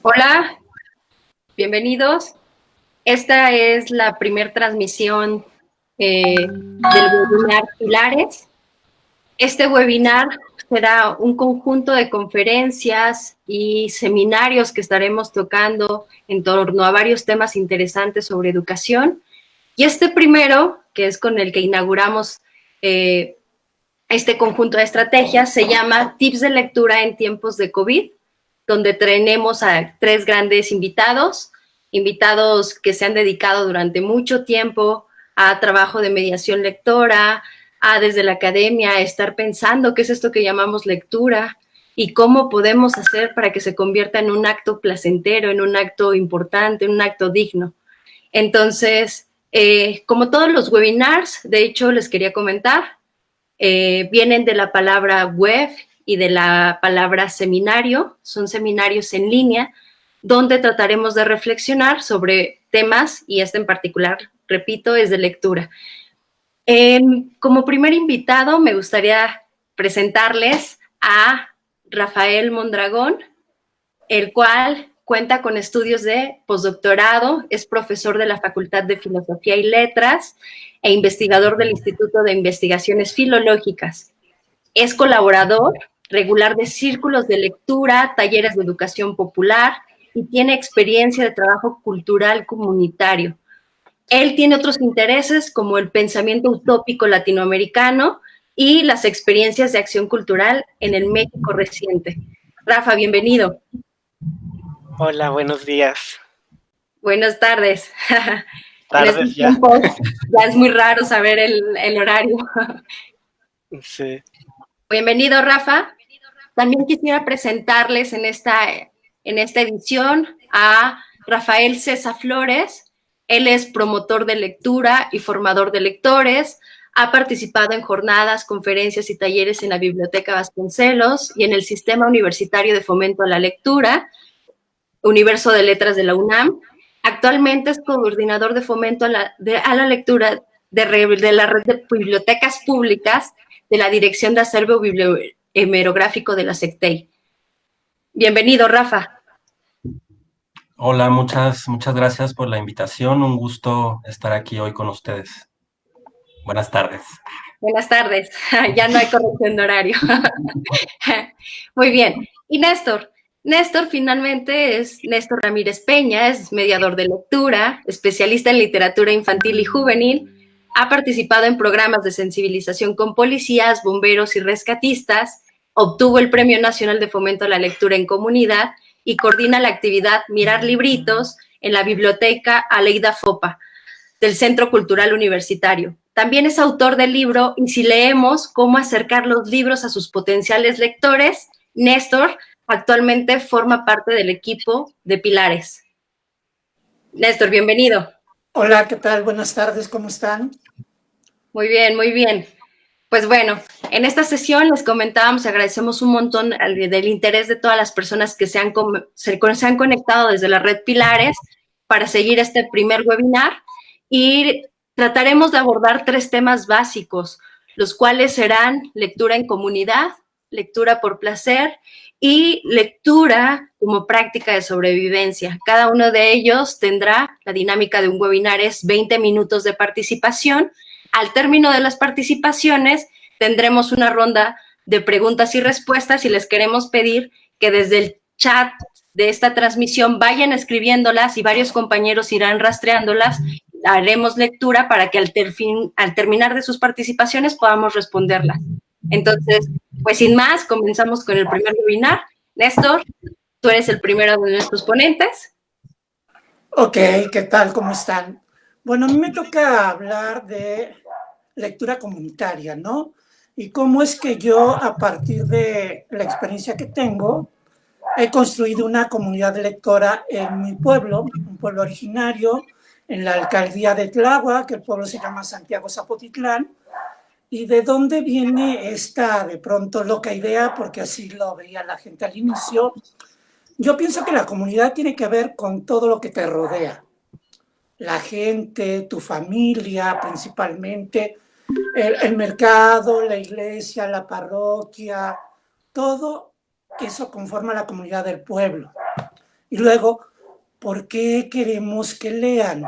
Hola, bienvenidos. Esta es la primera transmisión del webinar Pilares. Este webinar será un conjunto de conferencias y seminarios que estaremos tocando en torno a varios temas interesantes sobre educación. Y este primero, que es con el que inauguramos este conjunto de estrategias, se llama Tips de lectura en tiempos de COVID, donde tenemos a tres grandes invitados que se han dedicado durante mucho tiempo a trabajo de mediación lectora, a desde la academia a estar pensando qué es esto que llamamos lectura y cómo podemos hacer para que se convierta en un acto placentero, en un acto importante, en un acto digno. Entonces, como todos los webinars, de hecho, les quería comentar, vienen de la palabra web y de la palabra seminario, son seminarios en línea, donde trataremos de reflexionar sobre temas, y este en particular, repito, es de lectura. Como primer invitado, me gustaría presentarles a Rafael Mondragón, el cual cuenta con estudios de postdoctorado, es profesor de la Facultad de Filosofía y Letras e investigador del Instituto de Investigaciones Filológicas. Es colaborador regular de círculos de lectura, talleres de educación popular y tiene experiencia de trabajo cultural comunitario. Él tiene otros intereses como el pensamiento utópico latinoamericano y las experiencias de acción cultural en el México reciente. Rafa, bienvenido. Hola, buenos días. Buenas tardes. En estos Tardes ya. tiempos ya es muy raro saber el horario. Sí. Bienvenido, Rafa. También quisiera presentarles en esta edición a Rafael César Flores. Él es promotor de lectura y formador de lectores. Ha participado en jornadas, conferencias y talleres en la Biblioteca Vasconcelos y en el Sistema Universitario de Fomento a la Lectura, Universo de Letras de la UNAM. Actualmente es coordinador de fomento a la lectura de la red de bibliotecas públicas de la Dirección de Acervo Hemerográfico de la SECTEI. Bienvenido, Rafa. Hola, muchas gracias por la invitación. Un gusto estar aquí hoy con ustedes. Buenas tardes. Buenas tardes. Ya no hay corrección de horario. Muy bien. Y Néstor finalmente es Néstor Ramírez Peña, es mediador de lectura, especialista en literatura infantil y juvenil, ha participado en programas de sensibilización con policías, bomberos y rescatistas, obtuvo el Premio Nacional de Fomento a la Lectura en Comunidad y coordina la actividad Mirar Libritos en la Biblioteca Aleida Fopa del Centro Cultural Universitario. También es autor del libro Y si leemos, cómo acercar los libros a sus potenciales lectores. Néstor actualmente forma parte del equipo de Pilares. Néstor, bienvenido. Hola, ¿qué tal? Buenas tardes, ¿cómo están? Muy bien, muy bien. Pues bueno, en esta sesión les comentábamos, agradecemos un montón del interés de todas las personas que se han conectado desde la red Pilares para seguir este primer webinar y trataremos de abordar tres temas básicos, los cuales serán lectura en comunidad, lectura por placer y lectura como práctica de sobrevivencia. Cada uno de ellos tendrá, la dinámica de un webinar es 20 minutos de participación. Al término de las participaciones tendremos una ronda de preguntas y respuestas y les queremos pedir que desde el chat de esta transmisión vayan escribiéndolas y varios compañeros irán rastreándolas. Haremos lectura para que al terminar de sus participaciones podamos responderlas. Entonces, pues sin más, comenzamos con el primer webinar. Néstor, tú eres el primero de nuestros ponentes. Ok, ¿qué tal? ¿Cómo están? Bueno, a mí me toca hablar de lectura comunitaria, ¿no? Y cómo es que yo, a partir de la experiencia que tengo, he construido una comunidad lectora en mi pueblo, un pueblo originario, en la alcaldía de Tláhuac, que el pueblo se llama Santiago Zapotitlán. ¿Y de dónde viene esta, de pronto, loca idea? Porque así lo veía la gente al inicio. Yo pienso que la comunidad tiene que ver con todo lo que te rodea. La gente, tu familia principalmente, el mercado, la iglesia, la parroquia, todo eso conforma la comunidad del pueblo. Y luego, ¿por qué queremos que lean?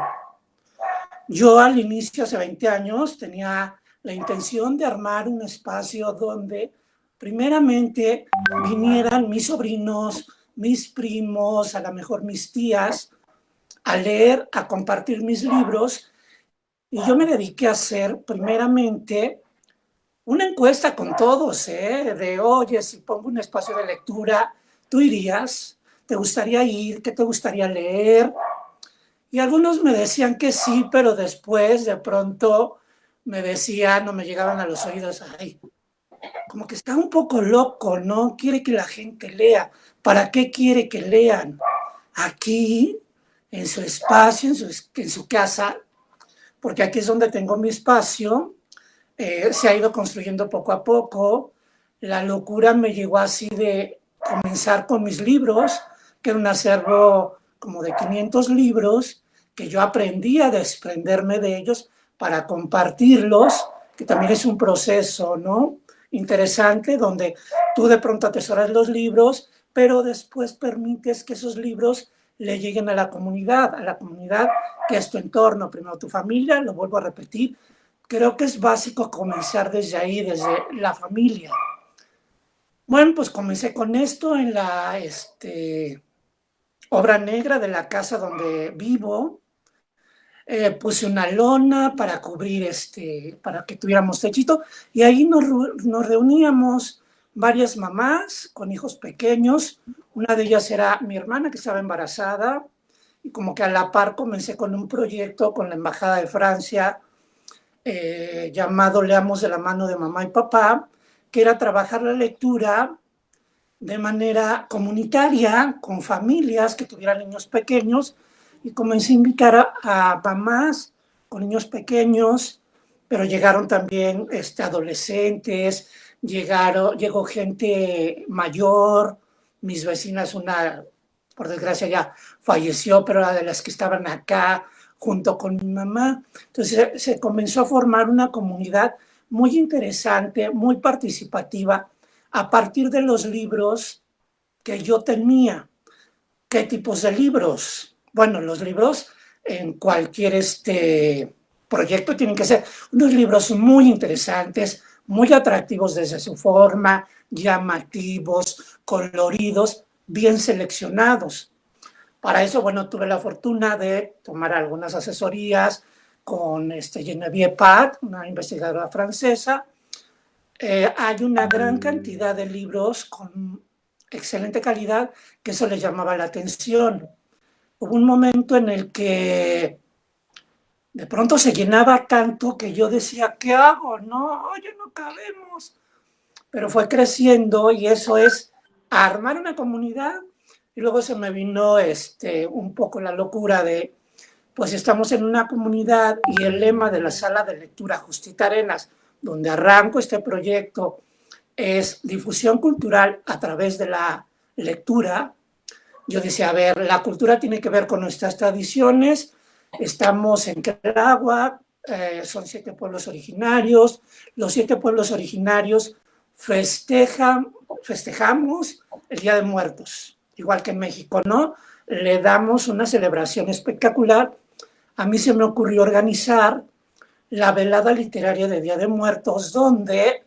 Yo al inicio, hace 20 años, tenía la intención de armar un espacio donde primeramente vinieran mis sobrinos, mis primos, a lo mejor mis tías, a leer, a compartir mis libros. Y yo me dediqué a hacer primeramente una encuesta con todos, de, oye, si pongo un espacio de lectura, ¿tú irías? ¿Te gustaría ir? ¿Qué te gustaría leer? Y algunos me decían que sí, pero después de pronto me decían, no me llegaban a los oídos, ay, como que está un poco loco, ¿no? Quiere que la gente lea. ¿Para qué quiere que lean? Aquí, en su espacio, en su casa, porque aquí es donde tengo mi espacio, se ha ido construyendo poco a poco. La locura me llegó así de comenzar con mis libros, que era un acervo como de 500 libros, que yo aprendí a desprenderme de ellos para compartirlos, que también es un proceso, ¿no? Interesante, donde tú de pronto atesoras los libros, pero después permites que esos libros le lleguen a la comunidad que es tu entorno, primero tu familia, lo vuelvo a repetir. Creo que es básico comenzar desde ahí, desde la familia. Bueno, pues comencé con esto en la obra negra de la casa donde vivo. Puse una lona para cubrir, para que tuviéramos techito, y ahí nos reuníamos varias mamás con hijos pequeños. Una de ellas era mi hermana, que estaba embarazada, y como que a la par comencé con un proyecto con la Embajada de Francia, llamado Leamos de la mano de mamá y papá, que era trabajar la lectura de manera comunitaria, con familias que tuvieran niños pequeños, y comencé a invitar a mamás con niños pequeños, pero llegaron también adolescentes, llegó gente mayor, mis vecinas, una, por desgracia ya falleció, pero era de las que estaban acá junto con mi mamá. Entonces se comenzó a formar una comunidad muy interesante, muy participativa, a partir de los libros que yo tenía. ¿Qué tipos de libros? Bueno, los libros en cualquier proyecto tienen que ser unos libros muy interesantes, muy atractivos desde su forma, llamativos, coloridos, bien seleccionados. Para eso, bueno, tuve la fortuna de tomar algunas asesorías con Geneviève Pat, una investigadora francesa. Hay una gran cantidad de libros con excelente calidad que eso les llamaba la atención. Hubo un momento en el que de pronto se llenaba tanto que yo decía, ¿qué hago? No, oye, no cabemos. Pero fue creciendo y eso es armar una comunidad. Y luego se me vino un poco la locura de, pues estamos en una comunidad y el lema de la sala de lectura Justita Arenas, donde arranco este proyecto, es difusión cultural a través de la lectura. Yo decía, a ver, la cultura tiene que ver con nuestras tradiciones, estamos en Tláhuac, son 7 pueblos originarios, los 7 pueblos originarios festejamos el Día de Muertos, igual que en México, ¿no? Le damos una celebración espectacular. A mí se me ocurrió organizar la velada literaria de Día de Muertos, donde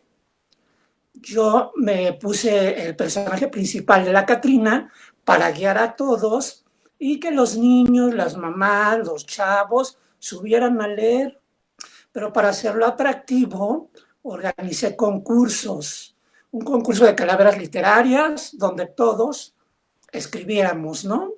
yo me puse el personaje principal de la Catrina para guiar a todos y que los niños, las mamás, los chavos subieran a leer. Pero para hacerlo atractivo, organicé concursos. Un concurso de calaveras literarias donde todos escribiéramos, ¿no?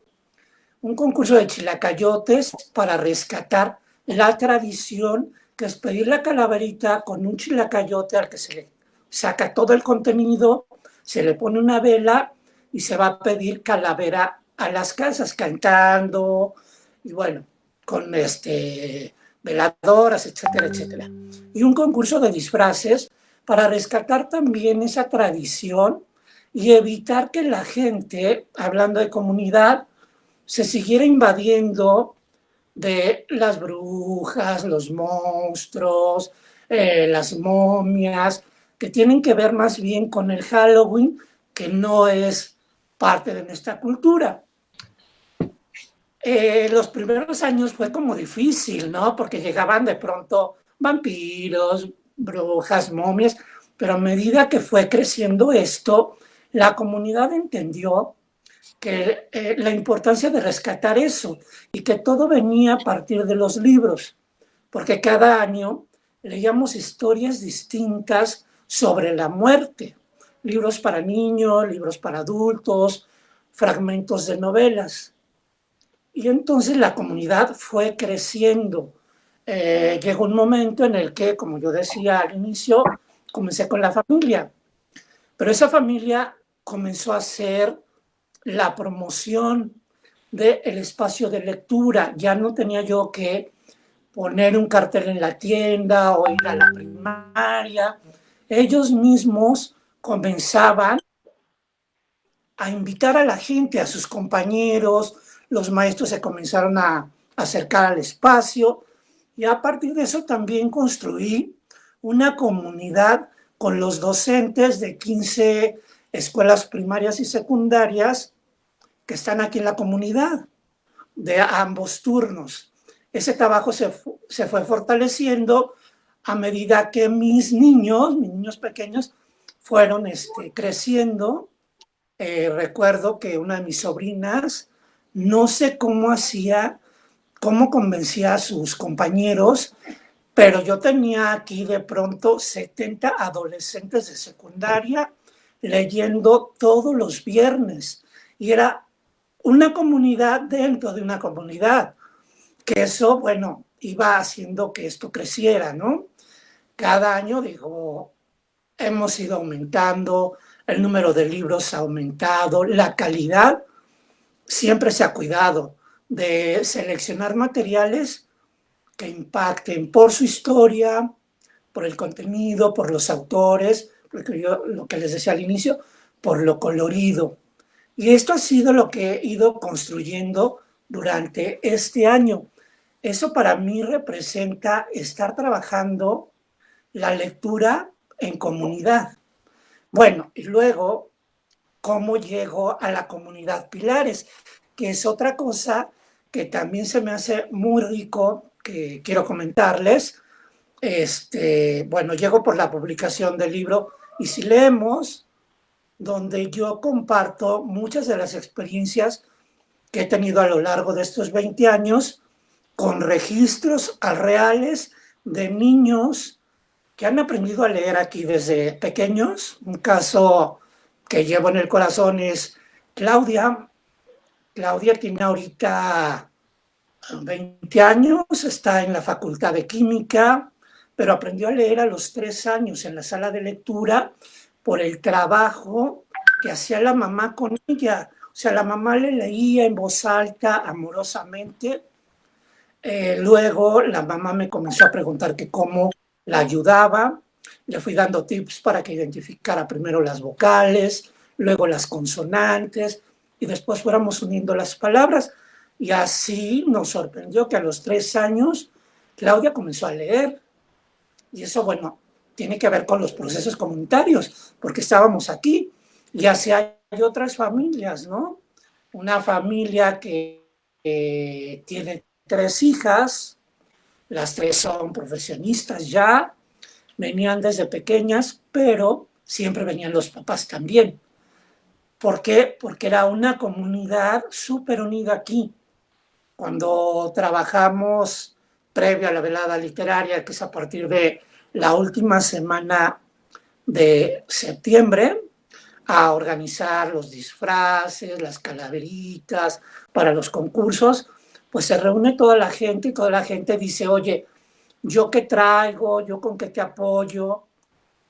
Un concurso de chilacayotes para rescatar la tradición, que es pedir la calaverita con un chilacayote al que se le saca todo el contenido, se le pone una vela y se va a pedir calavera a las casas cantando y bueno, con veladoras, etcétera, etcétera. Y un concurso de disfraces para rescatar también esa tradición y evitar que la gente, hablando de comunidad, se siguiera invadiendo de las brujas, los monstruos, las momias, que tienen que ver más bien con el Halloween, que no es parte de nuestra cultura. Los primeros años fue como difícil, ¿no? Porque llegaban de pronto vampiros, brujas, momias, pero a medida que fue creciendo esto, la comunidad entendió que la importancia de rescatar eso y que todo venía a partir de los libros, porque cada año leíamos historias distintas sobre la muerte, libros para niños, libros para adultos, fragmentos de novelas. Y entonces la comunidad fue creciendo. Llegó un momento en el que, como yo decía al inicio, comencé con la familia, pero esa familia comenzó a hacer la promoción del espacio de lectura. Ya no tenía yo que poner un cartel en la tienda o ir a la primaria. Ellos mismos comenzaban a invitar a la gente, a sus compañeros, los maestros se comenzaron a acercar al espacio y a partir de eso también construí una comunidad con los docentes de 15 escuelas primarias y secundarias que están aquí en la comunidad, de ambos turnos. Ese trabajo se fue fortaleciendo a medida que mis niños pequeños, fueron creciendo. Recuerdo que una de mis sobrinas, no sé cómo hacía, cómo convencía a sus compañeros, pero yo tenía aquí de pronto 70 adolescentes de secundaria leyendo todos los viernes. Y era una comunidad dentro de una comunidad, que eso, bueno, iba haciendo que esto creciera, ¿no? Cada año, digo, hemos ido aumentando, el número de libros ha aumentado, la calidad siempre se ha cuidado de seleccionar materiales que impacten por su historia, por el contenido, por los autores, porque yo lo que les decía al inicio, por lo colorido. Y esto ha sido lo que he ido construyendo durante este año. Eso para mí representa estar trabajando la lectura en comunidad. Bueno, y luego, ¿cómo llego a la comunidad Pilares? Que es otra cosa que también se me hace muy rico, que quiero comentarles. Bueno, llego por la publicación del libro Y si leemos, donde yo comparto muchas de las experiencias que he tenido a lo largo de estos 20 años con registros reales de niños que han aprendido a leer aquí desde pequeños. Un caso que llevo en el corazón es Claudia. Claudia tiene ahorita 20 años, está en la Facultad de Química, pero aprendió a leer a los 3 años en la sala de lectura por el trabajo que hacía la mamá con ella. O sea, la mamá le leía en voz alta, amorosamente. Luego la mamá me comenzó a preguntar que cómo la ayudaba. Le fui dando tips para que identificara primero las vocales, luego las consonantes, y después fuéramos uniendo las palabras. Y así nos sorprendió que a los 3 años Claudia comenzó a leer. Y eso, bueno, tiene que ver con los procesos comunitarios, porque estábamos aquí. Y así hay otras familias, ¿no? Una familia que tiene 3 hijas, las 3 son profesionistas ya, venían desde pequeñas, pero siempre venían los papás también. ¿Por qué? Porque era una comunidad súper unida aquí. Cuando trabajamos previo a la velada literaria, que es a partir de la última semana de septiembre, a organizar los disfraces, las calaveritas para los concursos, pues se reúne toda la gente y toda la gente dice, oye, ¿yo qué traigo? ¿Yo con qué te apoyo?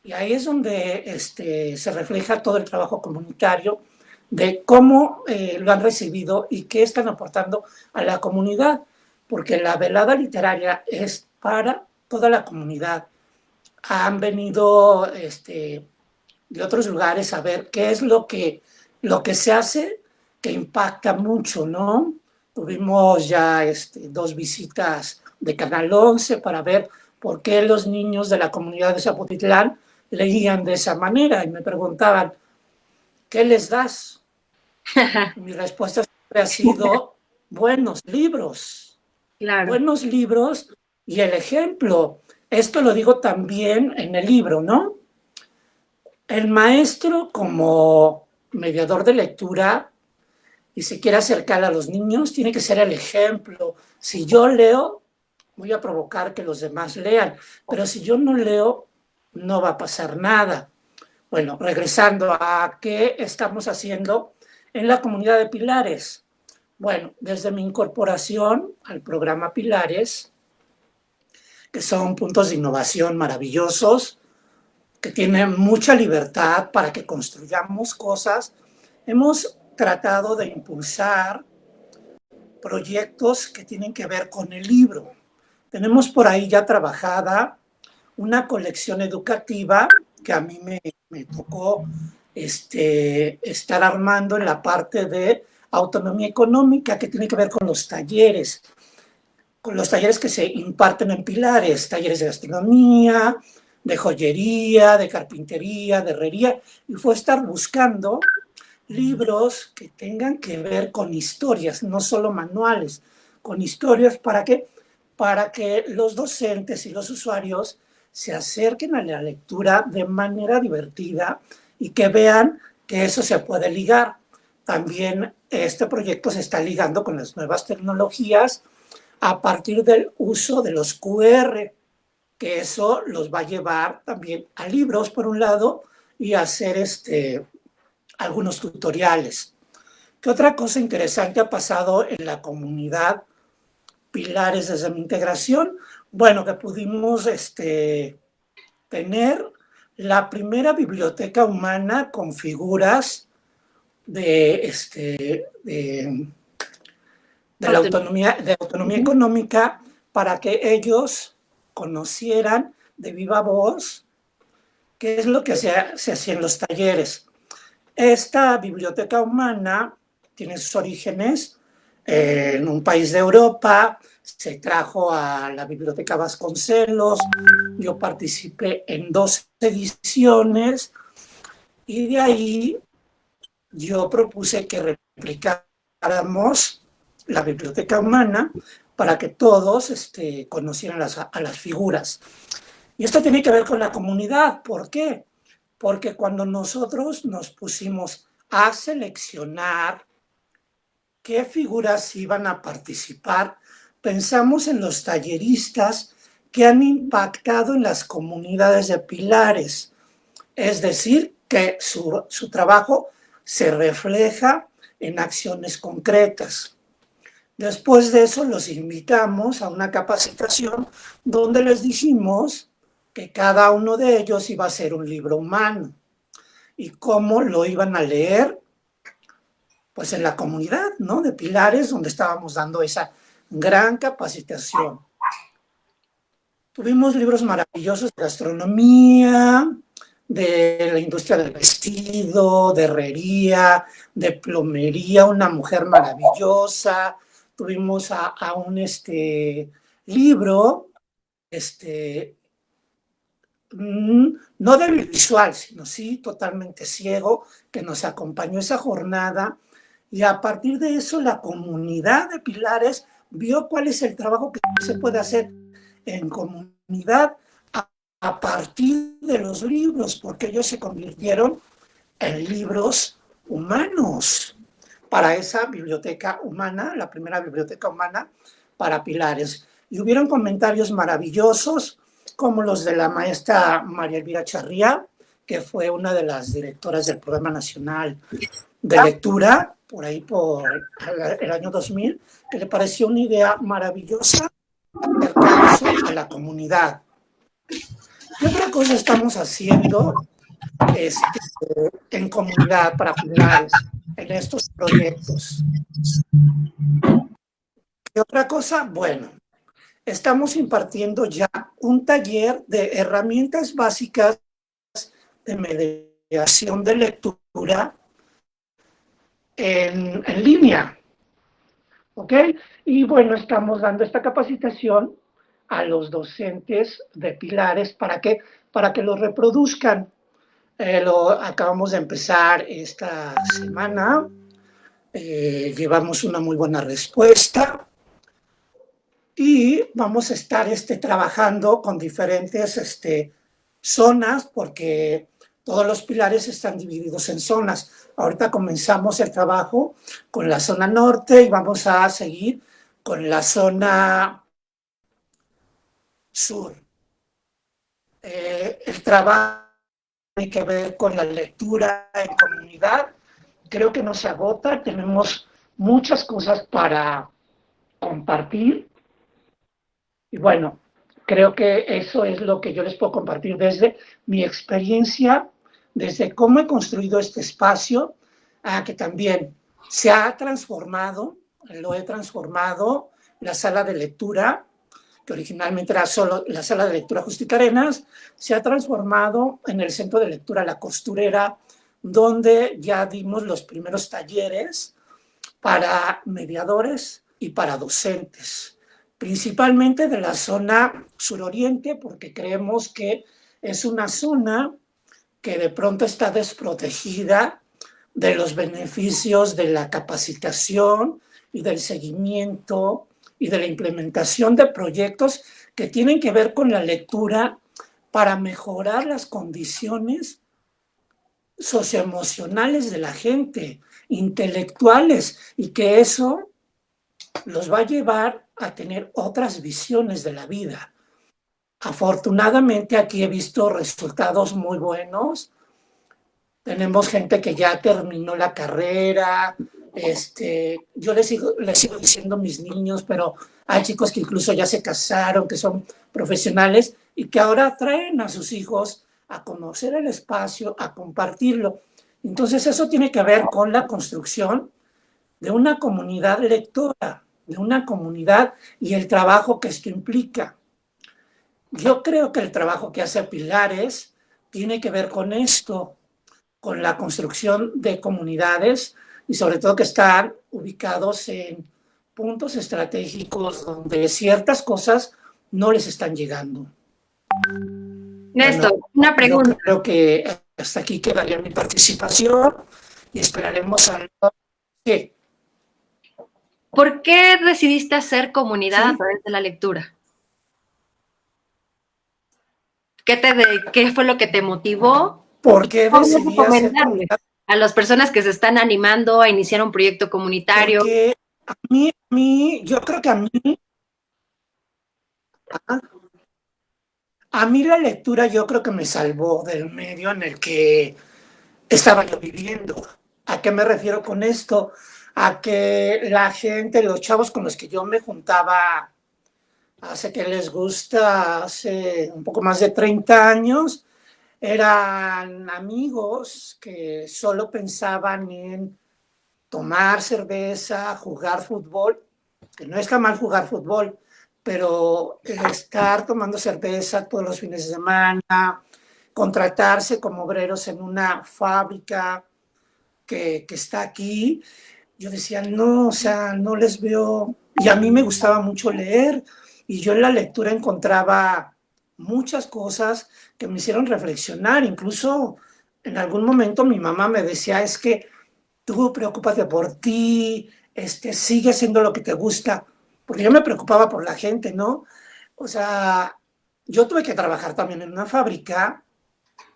Y ahí es donde se refleja todo el trabajo comunitario de cómo lo han recibido y qué están aportando a la comunidad, porque la velada literaria es para toda la comunidad. Han venido de otros lugares a ver qué es lo que se hace que impacta mucho, ¿no? Tuvimos ya 2 visitas de Canal 11 para ver por qué los niños de la comunidad de Zapotitlán leían de esa manera y me preguntaban, ¿qué les das? Y mi respuesta siempre ha sido buenos libros, Claro, buenos libros y el ejemplo. Esto lo digo también en el libro, ¿no? El maestro como mediador de lectura y se quiere acercar a los niños, tiene que ser el ejemplo. Si yo leo, voy a provocar que los demás lean, pero si yo no leo, no va a pasar nada. Bueno, regresando a qué estamos haciendo en la comunidad de Pilares. Bueno, desde mi incorporación al programa Pilares, que son puntos de innovación maravillosos, que tienen mucha libertad para que construyamos cosas, hemos tratado de impulsar proyectos que tienen que ver con el libro. Tenemos por ahí ya trabajada una colección educativa que a mí me tocó estar armando en la parte de autonomía económica, que tiene que ver con los talleres que se imparten en Pilares, talleres de gastronomía, de joyería, de carpintería, de herrería, y fue estar buscando libros que tengan que ver con historias, no solo manuales, con historias para que los docentes y los usuarios se acerquen a la lectura de manera divertida y que vean que eso se puede ligar. También este proyecto se está ligando con las nuevas tecnologías a partir del uso de los QR, que eso los va a llevar también a libros, por un lado, y a hacer algunos tutoriales. ¿Qué otra cosa interesante ha pasado en la comunidad Pilares desde mi integración? Bueno, que pudimos tener la primera biblioteca humana con figuras de de autonomía económica para que ellos conocieran de viva voz qué es lo que se hacía en los talleres. Esta biblioteca humana tiene sus orígenes en un país de Europa, se trajo a la Biblioteca Vasconcelos, yo participé en 2 ediciones y de ahí yo propuse que replicáramos la biblioteca humana para que todos conocieran a las figuras. Y esto tiene que ver con la comunidad. ¿Por qué? Porque cuando nosotros nos pusimos a seleccionar qué figuras iban a participar, pensamos en los talleristas que han impactado en las comunidades de Pilares. Es decir, que su trabajo se refleja en acciones concretas. Después de eso los invitamos a una capacitación donde les dijimos que cada uno de ellos iba a ser un libro humano y cómo lo iban a leer, pues en la comunidad, ¿no? De Pilares, donde estábamos dando esa gran capacitación. Tuvimos libros maravillosos de gastronomía, de la industria del vestido, de herrería, de plomería, una mujer maravillosa. Tuvimos a un libro, no débil visual, sino sí totalmente ciego, que nos acompañó esa jornada. Y a partir de eso, la comunidad de Pilares vio cuál es el trabajo que se puede hacer en comunidad a partir de los libros, porque ellos se convirtieron en libros humanos para esa biblioteca humana, la primera biblioteca humana para Pilares. Y hubieron comentarios maravillosos, como los de la maestra María Elvira Charría, que fue una de las directoras del Programa Nacional de Lectura, por ahí por el año 2000, que le pareció una idea maravillosa acercar eso a la comunidad. ¿Qué otra cosa estamos haciendo en comunidad para Pilares en estos proyectos? ¿Qué otra cosa? Bueno, estamos impartiendo ya un taller de herramientas básicas de mediación de lectura en línea, ¿ok? Y bueno, estamos dando esta capacitación a los docentes de Pilares para que lo reproduzcan. Lo acabamos de empezar esta semana. llevamos una muy buena respuesta y vamos a estar trabajando con diferentes zonas porque todos los pilares están divididos en zonas. Ahorita comenzamos el trabajo con la zona norte y vamos a seguir con la zona sur. El trabajo tiene que ver con la lectura en comunidad. Creo que no se agota, tenemos muchas cosas para compartir. Y bueno, creo que eso es lo que yo les puedo compartir desde mi experiencia, desde cómo he construido este espacio, a que también se ha transformado, lo he transformado, la sala de lectura, que originalmente era solo la sala de lectura Justicia Arenas, se ha transformado en el centro de lectura La Costurera, donde ya dimos los primeros talleres para mediadores y para docentes, principalmente de la zona suroriente, porque creemos que es una zona que de pronto está desprotegida de los beneficios de la capacitación y del seguimiento y de la implementación de proyectos que tienen que ver con la lectura para mejorar las condiciones socioemocionales de la gente, intelectuales, y que eso los va a llevar a tener otras visiones de la vida. Afortunadamente aquí he visto resultados muy buenos. Tenemos gente que ya terminó la carrera. Yo les sigo diciendo mis niños, pero hay chicos que incluso ya se casaron, que son profesionales y que ahora traen a sus hijos a conocer el espacio, a compartirlo. Entonces eso tiene que ver con la construcción de una comunidad lectora, de una comunidad y el trabajo que esto implica. Yo creo que el trabajo que hace Pilares tiene que ver con esto, con la construcción de comunidades y sobre todo que están ubicados en puntos estratégicos donde ciertas cosas no les están llegando. Néstor, Bueno, una pregunta. yo creo que hasta aquí quedaría mi participación y esperaremos a ¿qué? ¿Por qué decidiste hacer comunidad ¿Sí? a través de la lectura? ¿Qué fue lo que te motivó? ¿Por qué ¿Cómo decidí hacer recomendarle comunidad? a las personas que se están animando a iniciar un proyecto comunitario? Porque yo creo que a mí la lectura yo creo que me salvó del medio en el que estaba yo viviendo. ¿A qué me refiero con esto? A que la gente, los chavos con los que yo me juntaba hace que les gusta, hace un poco más de 30 años, eran amigos que solo pensaban en tomar cerveza, jugar fútbol, que no está mal jugar fútbol, pero estar tomando cerveza todos los fines de semana, contratarse como obreros en una fábrica que está aquí, yo decía, no, o sea, no les veo, y a mí me gustaba mucho leer, y yo en la lectura encontraba muchas cosas que me hicieron reflexionar, incluso en algún momento mi mamá me decía, es que tú preocúpate por ti, sigue haciendo lo que te gusta, porque yo me preocupaba por la gente, ¿no? O sea, yo tuve que trabajar también en una fábrica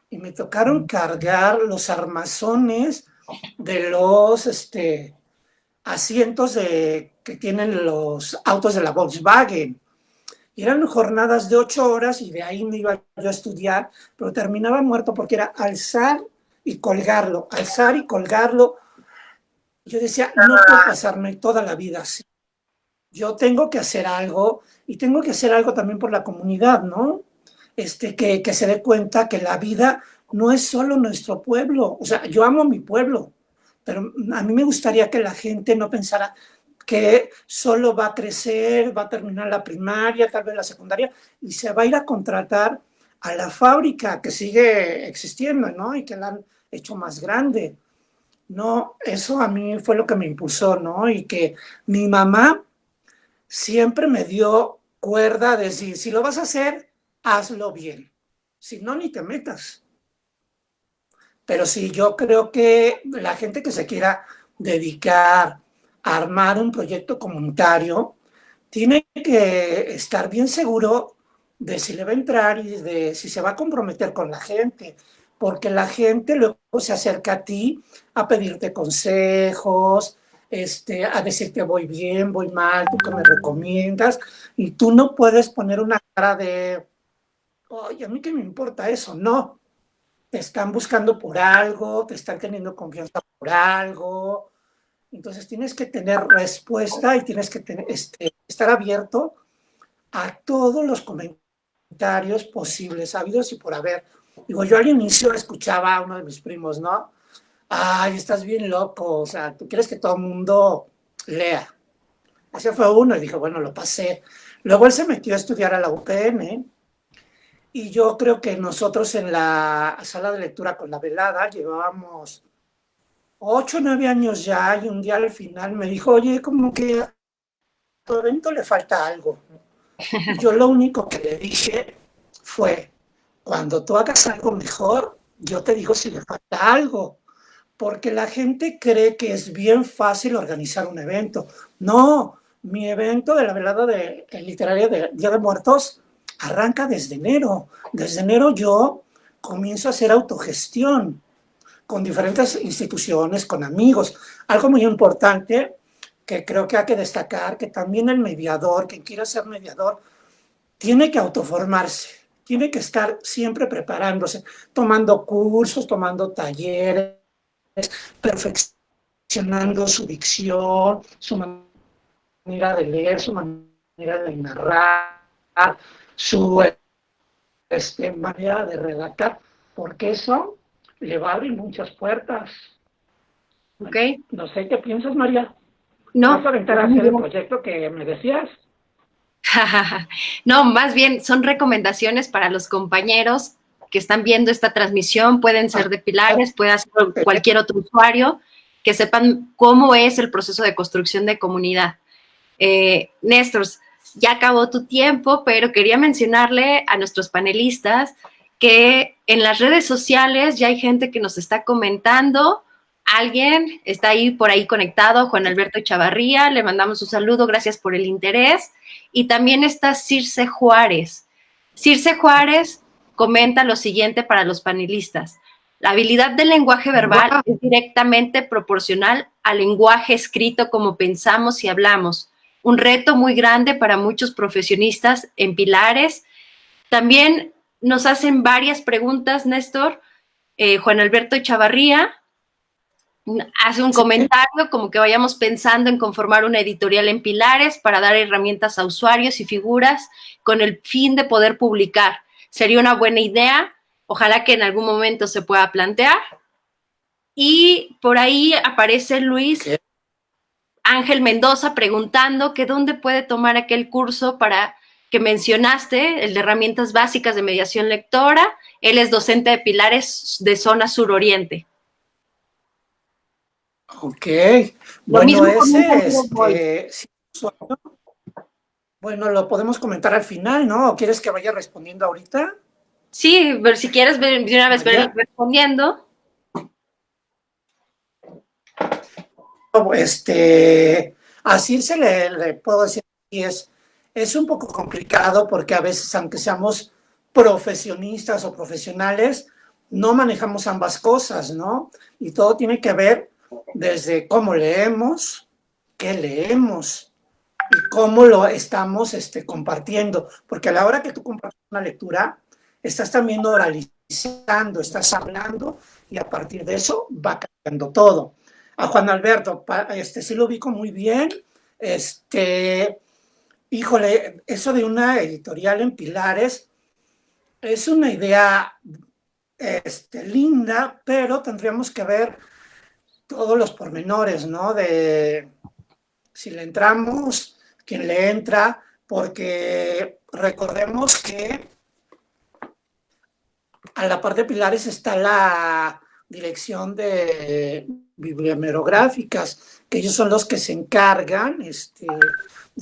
y me tocaron cargar los armazones de los asientos que tienen los autos de la Volkswagen. Y eran jornadas de 8 horas y de ahí me iba yo a estudiar, pero terminaba muerto porque era alzar y colgarlo, alzar y colgarlo. Yo decía, no puedo pasarme toda la vida así. Yo tengo que hacer algo y tengo que hacer algo también por la comunidad, ¿no? Que se dé cuenta que la vida no es solo nuestro pueblo. O sea, yo amo mi pueblo, pero a mí me gustaría que la gente no pensara que solo va a crecer, va a terminar la primaria, tal vez la secundaria, y se va a ir a contratar a la fábrica que sigue existiendo, ¿no? Y que la han hecho más grande. No, eso a mí fue lo que me impulsó, ¿no? Y que mi mamá siempre me dio cuerda de decir, si lo vas a hacer, hazlo bien. Si no, ni te metas. Pero sí, yo creo que la gente que se quiera dedicar a armar un proyecto comunitario, tiene que estar bien seguro de si le va a entrar y de si se va a comprometer con la gente, porque la gente luego se acerca a ti a pedirte consejos, a decirte voy bien, voy mal, tú qué me recomiendas, y tú no puedes poner una cara de, oye, a mí qué me importa eso, no. Te están buscando por algo, te están teniendo confianza por algo, entonces tienes que tener respuesta y tienes que estar abierto a todos los comentarios posibles, habidos y por haber. Digo, yo al inicio escuchaba a uno de mis primos, ¿no? Ay, estás bien loco, o sea, tú quieres que todo el mundo lea. Ese fue uno y dije, bueno, lo pasé. Luego él se metió a estudiar a la UPN y yo creo que nosotros en la sala de lectura con la velada llevábamos 8 o 9 años ya y un día al final me dijo, oye, como que a tu evento le falta algo. Y yo lo único que le dije fue, cuando tú hagas algo mejor, yo te digo si le falta algo, porque la gente cree que es bien fácil organizar un evento. No, mi evento de la velada literaria de Día de Muertos arranca desde enero. Desde enero yo comienzo a hacer autogestión con diferentes instituciones, con amigos. Algo muy importante que creo que hay que destacar, que también el mediador, quien quiera ser mediador, tiene que autoformarse, tiene que estar siempre preparándose, tomando cursos, tomando talleres, perfeccionando su dicción, su manera de leer, su manera de narrar, su manera de redactar, porque eso le va a abrir muchas puertas. Ok. No sé qué piensas, María. No. ¿Vas a aventar a hacer el proyecto que me decías? No, más bien son recomendaciones para los compañeros que están viendo esta transmisión, pueden ser de Pilares, puede ser cualquier otro usuario, que sepan cómo es el proceso de construcción de comunidad. Néstor, ya acabó tu tiempo, pero quería mencionarle a nuestros panelistas que en las redes sociales ya hay gente que nos está comentando. Alguien está ahí por ahí conectado, Juan Alberto Chavarría, le mandamos un saludo, gracias por el interés. Y también está Circe Juárez. Circe Juárez comenta lo siguiente para los panelistas. La habilidad del lenguaje verbal es directamente proporcional al lenguaje escrito como pensamos y hablamos. Un reto muy grande para muchos profesionistas en Pilares. También nos hacen varias preguntas, Néstor. Juan Alberto Chavarría hace un comentario como que vayamos pensando en conformar una editorial en Pilares para dar herramientas a usuarios y figuras con el fin de poder publicar. Sería una buena idea, ojalá que en algún momento se pueda plantear. Y por ahí aparece Luis Ángel Mendoza preguntando que dónde puede tomar aquel curso para que mencionaste, el de herramientas básicas de mediación lectora. Él es docente de Pilares de zona suroriente. Ok, bueno, bueno, lo podemos comentar al final, ¿no? ¿O quieres que vaya respondiendo ahorita? Sí, pero si quieres de una vez ver respondiendo. Así le puedo decir que es un poco complicado porque a veces, aunque seamos profesionistas o profesionales, no manejamos ambas cosas, ¿no? Y todo tiene que ver desde cómo leemos, qué leemos y cómo lo estamos compartiendo. Porque a la hora que tú compartes una lectura, estás también oralizando, estás hablando y a partir de eso va cambiando todo. A Juan Alberto, sí lo ubico muy bien. Híjole, eso de una editorial en Pilares es una idea linda, pero tendríamos que ver todos los pormenores, ¿no? De si le entramos, quién le entra, porque recordemos que a la par de Pilares está la dirección de bibliomerográficas, que ellos son los que se encargan de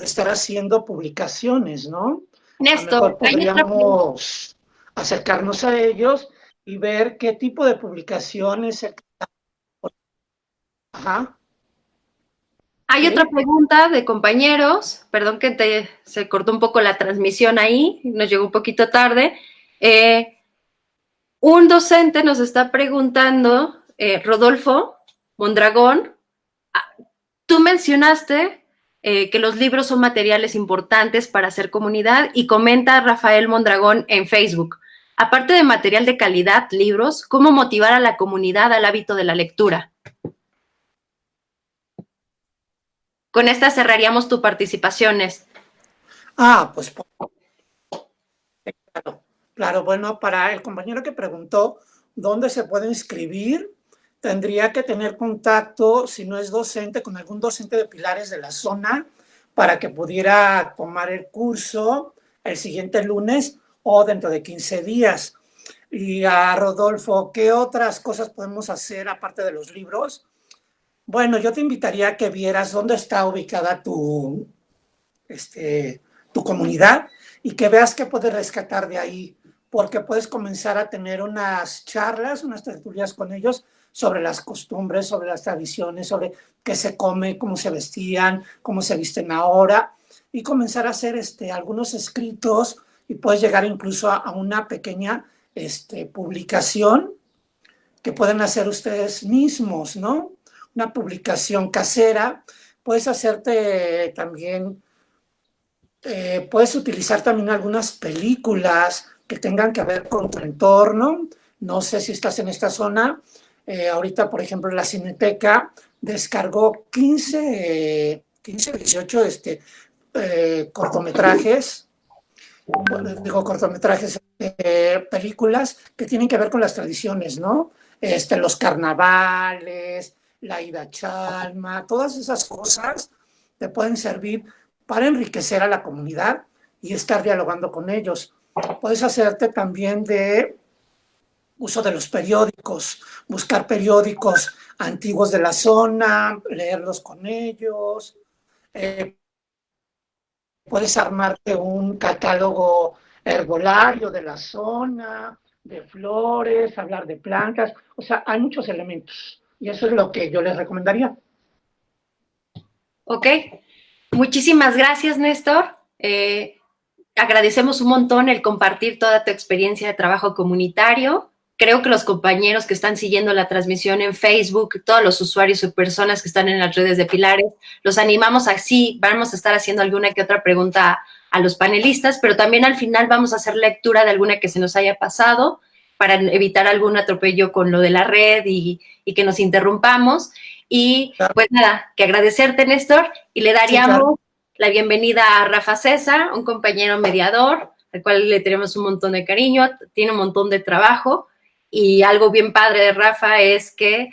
estar haciendo publicaciones, ¿no? Néstor, podríamos acercarnos a ellos y ver qué tipo de publicaciones. Ajá. Hay ¿Sí? otra pregunta de compañeros, perdón que se cortó un poco la transmisión ahí, nos llegó un poquito tarde. Un docente nos está preguntando, Rodolfo Mondragón, tú mencionaste que los libros son materiales importantes para hacer comunidad y comenta Rafael Mondragón en Facebook. Aparte de material de calidad, libros, ¿cómo motivar a la comunidad al hábito de la lectura? Con esta cerraríamos tu participaciones. Pues claro, claro, bueno, para el compañero que preguntó dónde se puede inscribir, tendría que tener contacto, si no es docente, con algún docente de Pilares de la zona para que pudiera tomar el curso el siguiente lunes o dentro de 15 días. Y a Rodolfo, ¿qué otras cosas podemos hacer aparte de los libros? Bueno, yo te invitaría a que vieras dónde está ubicada tu comunidad y que veas qué puedes rescatar de ahí, porque puedes comenzar a tener unas charlas, unas tertulias con ellos sobre las costumbres, sobre las tradiciones, sobre qué se come, cómo se vestían, cómo se visten ahora, y comenzar a hacer algunos escritos y puedes llegar incluso a una pequeña publicación que pueden hacer ustedes mismos, ¿no? Una publicación casera. Puedes hacerte también, puedes utilizar también algunas películas que tengan que ver con tu entorno. No sé si estás en esta zona. Ahorita, por ejemplo, la Cineteca descargó 18 cortometrajes, películas que tienen que ver con las tradiciones, ¿no? Los carnavales, la ida a Chalma, todas esas cosas te pueden servir para enriquecer a la comunidad y estar dialogando con ellos. Puedes hacerte también de uso de los periódicos, buscar periódicos antiguos de la zona, leerlos con ellos. Puedes armarte un catálogo herbolario de la zona, de flores, hablar de plantas. O sea, hay muchos elementos y eso es lo que yo les recomendaría. Ok, muchísimas gracias, Néstor. Agradecemos un montón el compartir toda tu experiencia de trabajo comunitario. Creo que los compañeros que están siguiendo la transmisión en Facebook, todos los usuarios o personas que están en las redes de Pilares, los animamos así, vamos a estar haciendo alguna que otra pregunta a los panelistas, pero también al final vamos a hacer lectura de alguna que se nos haya pasado para evitar algún atropello con lo de la red y que nos interrumpamos. Y pues nada, que agradecerte, Néstor, y le daríamos la bienvenida a Rafa César, un compañero mediador, al cual le tenemos un montón de cariño, tiene un montón de trabajo, y algo bien padre de Rafa es que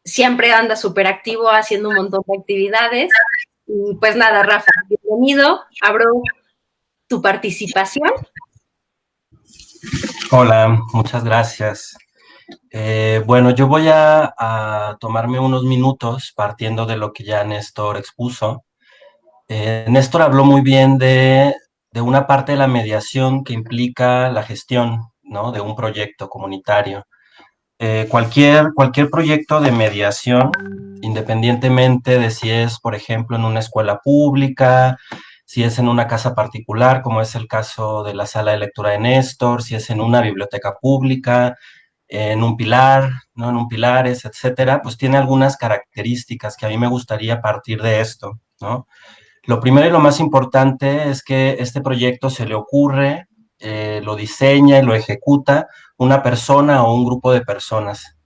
siempre anda súper activo haciendo un montón de actividades. Y pues nada, Rafa, bienvenido, abro tu participación. Hola, muchas gracias. Bueno, yo voy a tomarme unos minutos partiendo de lo que ya Néstor expuso. Néstor habló muy bien de una parte de la mediación que implica la gestión, ¿no? De un proyecto comunitario. Cualquier proyecto de mediación, independientemente de si es, por ejemplo, en una escuela pública, si es en una casa particular, como es el caso de la sala de lectura de Néstor, si es en una biblioteca pública, en un pilar, ¿no? En un pilares, etcétera, pues tiene algunas características que a mí me gustaría partir de esto, ¿no? Lo primero y lo más importante es que este proyecto se le ocurre, lo diseña y lo ejecuta una persona o un grupo de personas.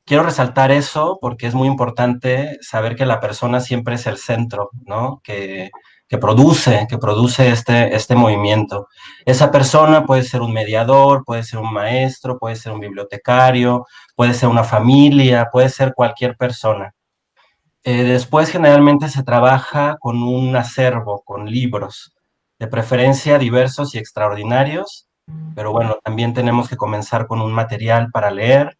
Quiero resaltar eso porque es muy importante saber que la persona siempre es el centro, ¿no? Que produce este movimiento. Esa persona puede ser un mediador, puede ser un maestro, puede ser un bibliotecario, puede ser una familia, puede ser cualquier persona. Después generalmente se trabaja con un acervo, con libros, de preferencia diversos y extraordinarios, pero bueno, también tenemos que comenzar con un material para leer.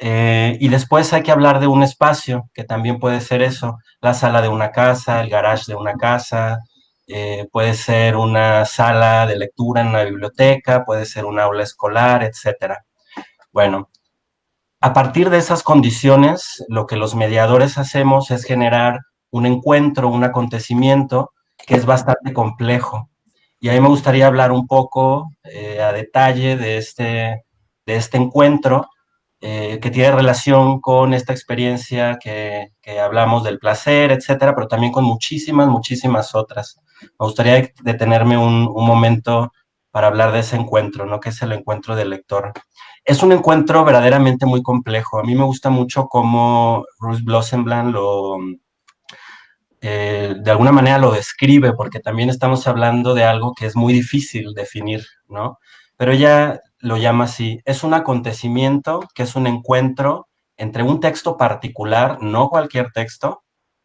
Y después hay que hablar de un espacio, que también puede ser eso, la sala de una casa, el garage de una casa, puede ser una sala de lectura en una biblioteca, puede ser un aula escolar, etcétera. Bueno, a partir de esas condiciones, lo que los mediadores hacemos es generar un encuentro, un acontecimiento que es bastante complejo. Y a mí me gustaría hablar un poco a detalle de este encuentro que tiene relación con esta experiencia que hablamos del placer, etcétera, pero también con muchísimas, muchísimas otras. Me gustaría detenerme un momento para hablar de ese encuentro, ¿no? Que es el encuentro del lector. Es un encuentro verdaderamente muy complejo. A mí me gusta mucho cómo Ruth Blossenblanc de alguna manera lo describe, porque también estamos hablando de algo que es muy difícil definir, ¿no? Pero ella lo llama así, es un acontecimiento que es un encuentro entre un texto particular, no cualquier texto,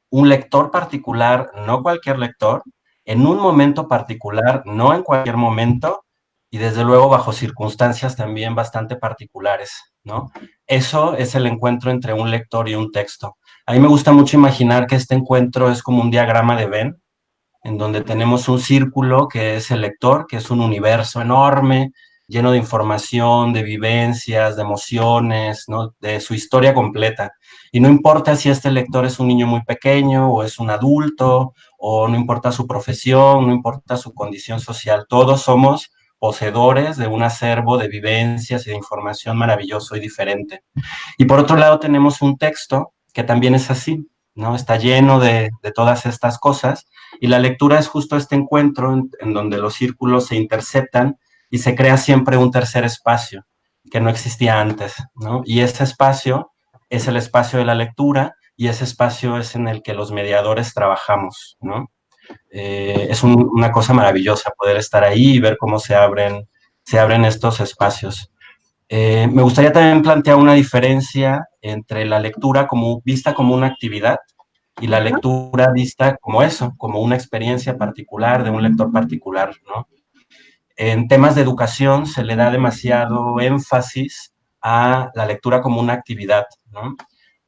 un lector particular, no cualquier lector, en un momento particular, no en cualquier momento, y desde luego bajo circunstancias también bastante particulares, ¿no? Eso es el encuentro entre un lector y un texto. A mí me gusta mucho imaginar que este encuentro es como un diagrama de Venn, en donde tenemos un círculo que es el lector, que es un universo enorme, lleno de información, de vivencias, de emociones, ¿no? De su historia completa. Y no importa si este lector es un niño muy pequeño o es un adulto, o no importa su profesión, no importa su condición social, todos somos poseedores de un acervo de vivencias y de información maravilloso y diferente. Y por otro lado tenemos un texto que también es así, ¿no? Está lleno de todas estas cosas y la lectura es justo este encuentro en donde los círculos se interceptan y se crea siempre un tercer espacio que no existía antes, ¿no? Y ese espacio es el espacio de la lectura y ese espacio es en el que los mediadores trabajamos, ¿no? Es una cosa maravillosa poder estar ahí y ver cómo se abren estos espacios. Me gustaría también plantear una diferencia entre la lectura como, vista como una actividad y la lectura vista como eso, como una experiencia particular de un lector particular, ¿no? En temas de educación se le da demasiado énfasis a la lectura como una actividad, ¿no?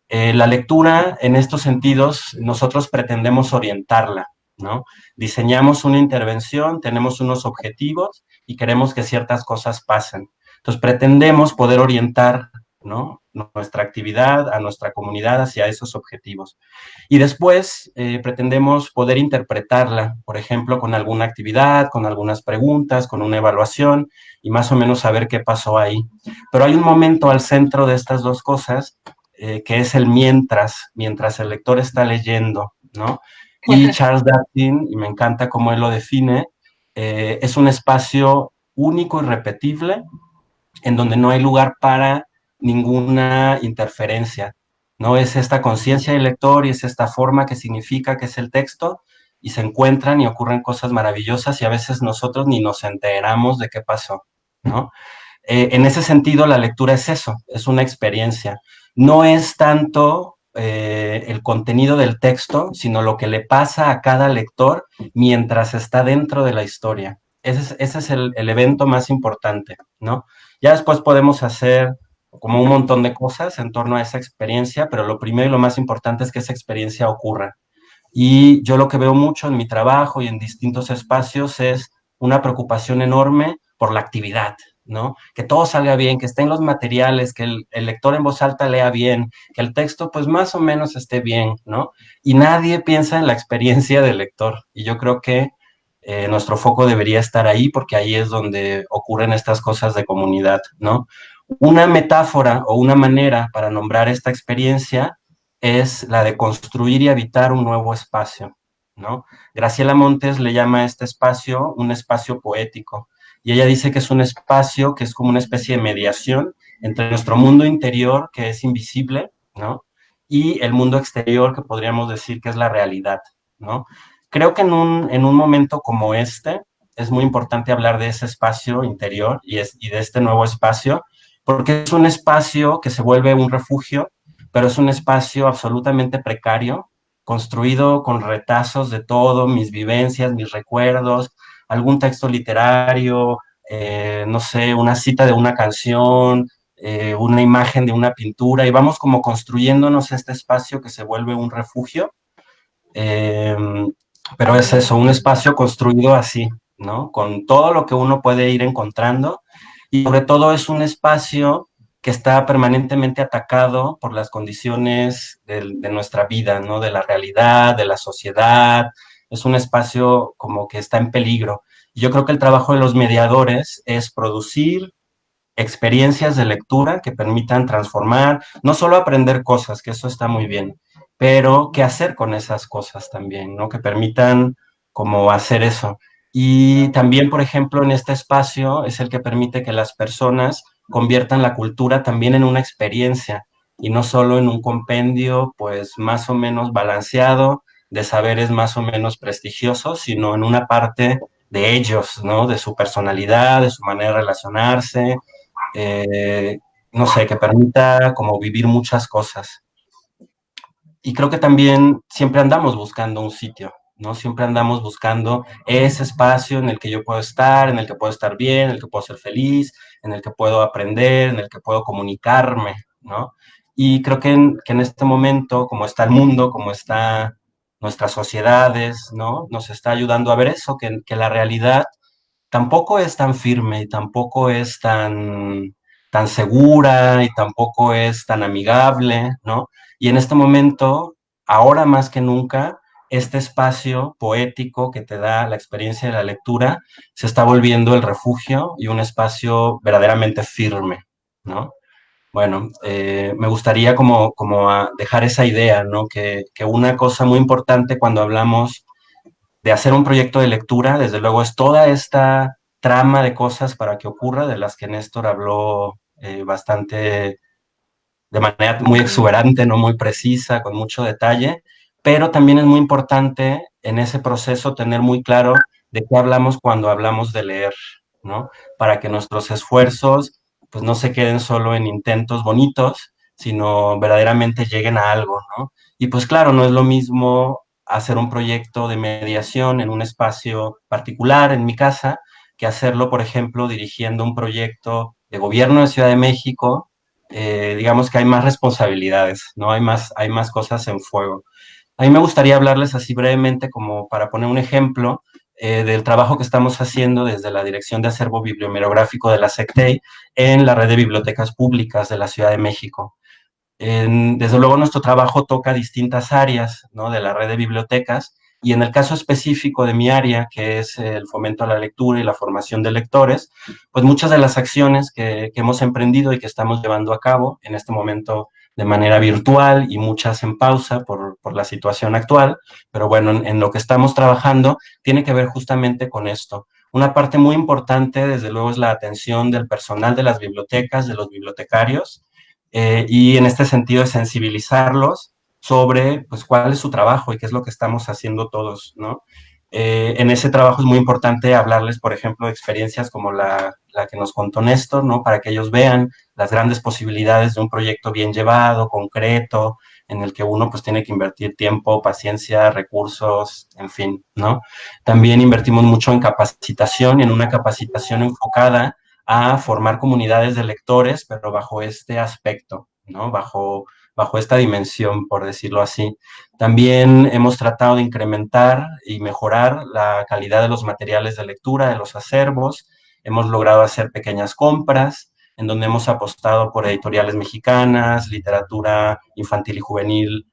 La lectura, en estos sentidos, nosotros pretendemos orientarla, ¿no? Diseñamos una intervención, tenemos unos objetivos y queremos que ciertas cosas pasen. Entonces, pretendemos poder orientar, ¿no? Nuestra actividad a nuestra comunidad hacia esos objetivos. Y después pretendemos poder interpretarla, por ejemplo, con alguna actividad, con algunas preguntas, con una evaluación y más o menos saber qué pasó ahí. Pero hay un momento al centro de estas dos cosas que es el mientras el lector está leyendo, ¿no? Y Charles Darwin, y me encanta cómo él lo define, es un espacio único y repetible en donde no hay lugar para ninguna interferencia, ¿no? Es esta conciencia del lector y es esta forma que significa que es el texto y se encuentran y ocurren cosas maravillosas y a veces nosotros ni nos enteramos de qué pasó, ¿no? En ese sentido, la lectura es eso, es una experiencia. No es tanto el contenido del texto, sino lo que le pasa a cada lector mientras está dentro de la historia. Ese es el evento más importante, ¿no? Ya después podemos hacer como un montón de cosas en torno a esa experiencia, pero lo primero y lo más importante es que esa experiencia ocurra. Y yo lo que veo mucho en mi trabajo y en distintos espacios es una preocupación enorme por la actividad, ¿no? Que todo salga bien, que estén los materiales, que el lector en voz alta lea bien, que el texto pues más o menos esté bien, ¿no? Y nadie piensa en la experiencia del lector. Y yo creo que nuestro foco debería estar ahí porque ahí es donde ocurren estas cosas de comunidad, ¿no? Una metáfora o una manera para nombrar esta experiencia es la de construir y habitar un nuevo espacio, ¿no? Graciela Montes le llama a este espacio un espacio poético, y ella dice que es un espacio que es como una especie de mediación entre nuestro mundo interior, que es invisible, ¿no? Y el mundo exterior, que podríamos decir que es la realidad, ¿no? Creo que en un momento como este, es muy importante hablar de ese espacio interior y de este nuevo espacio, porque es un espacio que se vuelve un refugio, pero es un espacio absolutamente precario, construido con retazos de todo, mis vivencias, mis recuerdos, algún texto literario, no sé, una cita de una canción, una imagen de una pintura, y vamos como construyéndonos este espacio que se vuelve un refugio, eh, pero es eso, un espacio construido así, ¿no? Con todo lo que uno puede ir encontrando, y sobre todo es un espacio que está permanentemente atacado por las condiciones de nuestra vida, ¿no? De la realidad, de la sociedad. Es un espacio como que está en peligro. Y yo creo que el trabajo de los mediadores es producir experiencias de lectura que permitan transformar, no solo aprender cosas, que eso está muy bien, pero qué hacer con esas cosas también, ¿no? Que permitan como hacer eso. Y también, por ejemplo, en este espacio es el que permite que las personas conviertan la cultura también en una experiencia y no solo en un compendio, pues más o menos balanceado, de saberes más o menos prestigiosos, sino en una parte de ellos, ¿no? De su personalidad, de su manera de relacionarse, eh, no sé, que permita como vivir muchas cosas. Y creo que también siempre andamos buscando un sitio, ¿no? Siempre andamos buscando ese espacio en el que yo puedo estar, en el que puedo estar bien, en el que puedo ser feliz, en el que puedo aprender, en el que puedo comunicarme, ¿no? Y creo que en este momento, como está el mundo, como está nuestras sociedades, ¿no? Nos está ayudando a ver eso, que la realidad tampoco es tan firme y tampoco es tan segura y tampoco es tan amigable, ¿no? Y en este momento, ahora más que nunca, este espacio poético que te da la experiencia de la lectura se está volviendo el refugio y un espacio verdaderamente firme, ¿no? Bueno, me gustaría como dejar esa idea, ¿no? Que una cosa muy importante cuando hablamos de hacer un proyecto de lectura, desde luego, es toda esta trama de cosas para que ocurra, de las que Néstor habló bastante, de manera muy exuberante, no muy precisa, con mucho detalle, pero también es muy importante en ese proceso tener muy claro de qué hablamos cuando hablamos de leer, ¿no? Para que nuestros esfuerzos pues no se queden solo en intentos bonitos, sino verdaderamente lleguen a algo, ¿no? Y pues claro, no es lo mismo hacer un proyecto de mediación en un espacio particular, en mi casa, que hacerlo, por ejemplo, dirigiendo un proyecto de gobierno de Ciudad de México. Digamos que hay más responsabilidades, ¿no? Hay más cosas en fuego. A mí me gustaría hablarles así brevemente, como para poner un ejemplo del trabajo que estamos haciendo desde la Dirección de Acervo Bibliomerográfico de la SECTEI en la red de bibliotecas públicas de la Ciudad de México. Desde luego nuestro trabajo toca distintas áreas, ¿no? De la red de bibliotecas, y en el caso específico de mi área, que es el fomento a la lectura y la formación de lectores, pues muchas de las acciones que hemos emprendido y que estamos llevando a cabo en este momento de manera virtual y muchas en pausa por la situación actual, pero bueno, en lo que estamos trabajando tiene que ver justamente con esto. Una parte muy importante, desde luego, es la atención del personal de las bibliotecas, de los bibliotecarios, y en este sentido de sensibilizarlos sobre pues cuál es su trabajo y qué es lo que estamos haciendo todos, ¿no? En ese trabajo es muy importante hablarles, por ejemplo, de experiencias como la que nos contó Néstor, ¿no? Para que ellos vean las grandes posibilidades de un proyecto bien llevado, concreto, en el que uno pues tiene que invertir tiempo, paciencia, recursos, en fin, ¿no? También invertimos mucho en capacitación y en una capacitación enfocada a formar comunidades de lectores, pero bajo este aspecto, ¿no? Bajo esta dimensión, por decirlo así. También hemos tratado de incrementar y mejorar la calidad de los materiales de lectura, de los acervos. Hemos logrado hacer pequeñas compras, en donde hemos apostado por editoriales mexicanas, literatura infantil y juvenil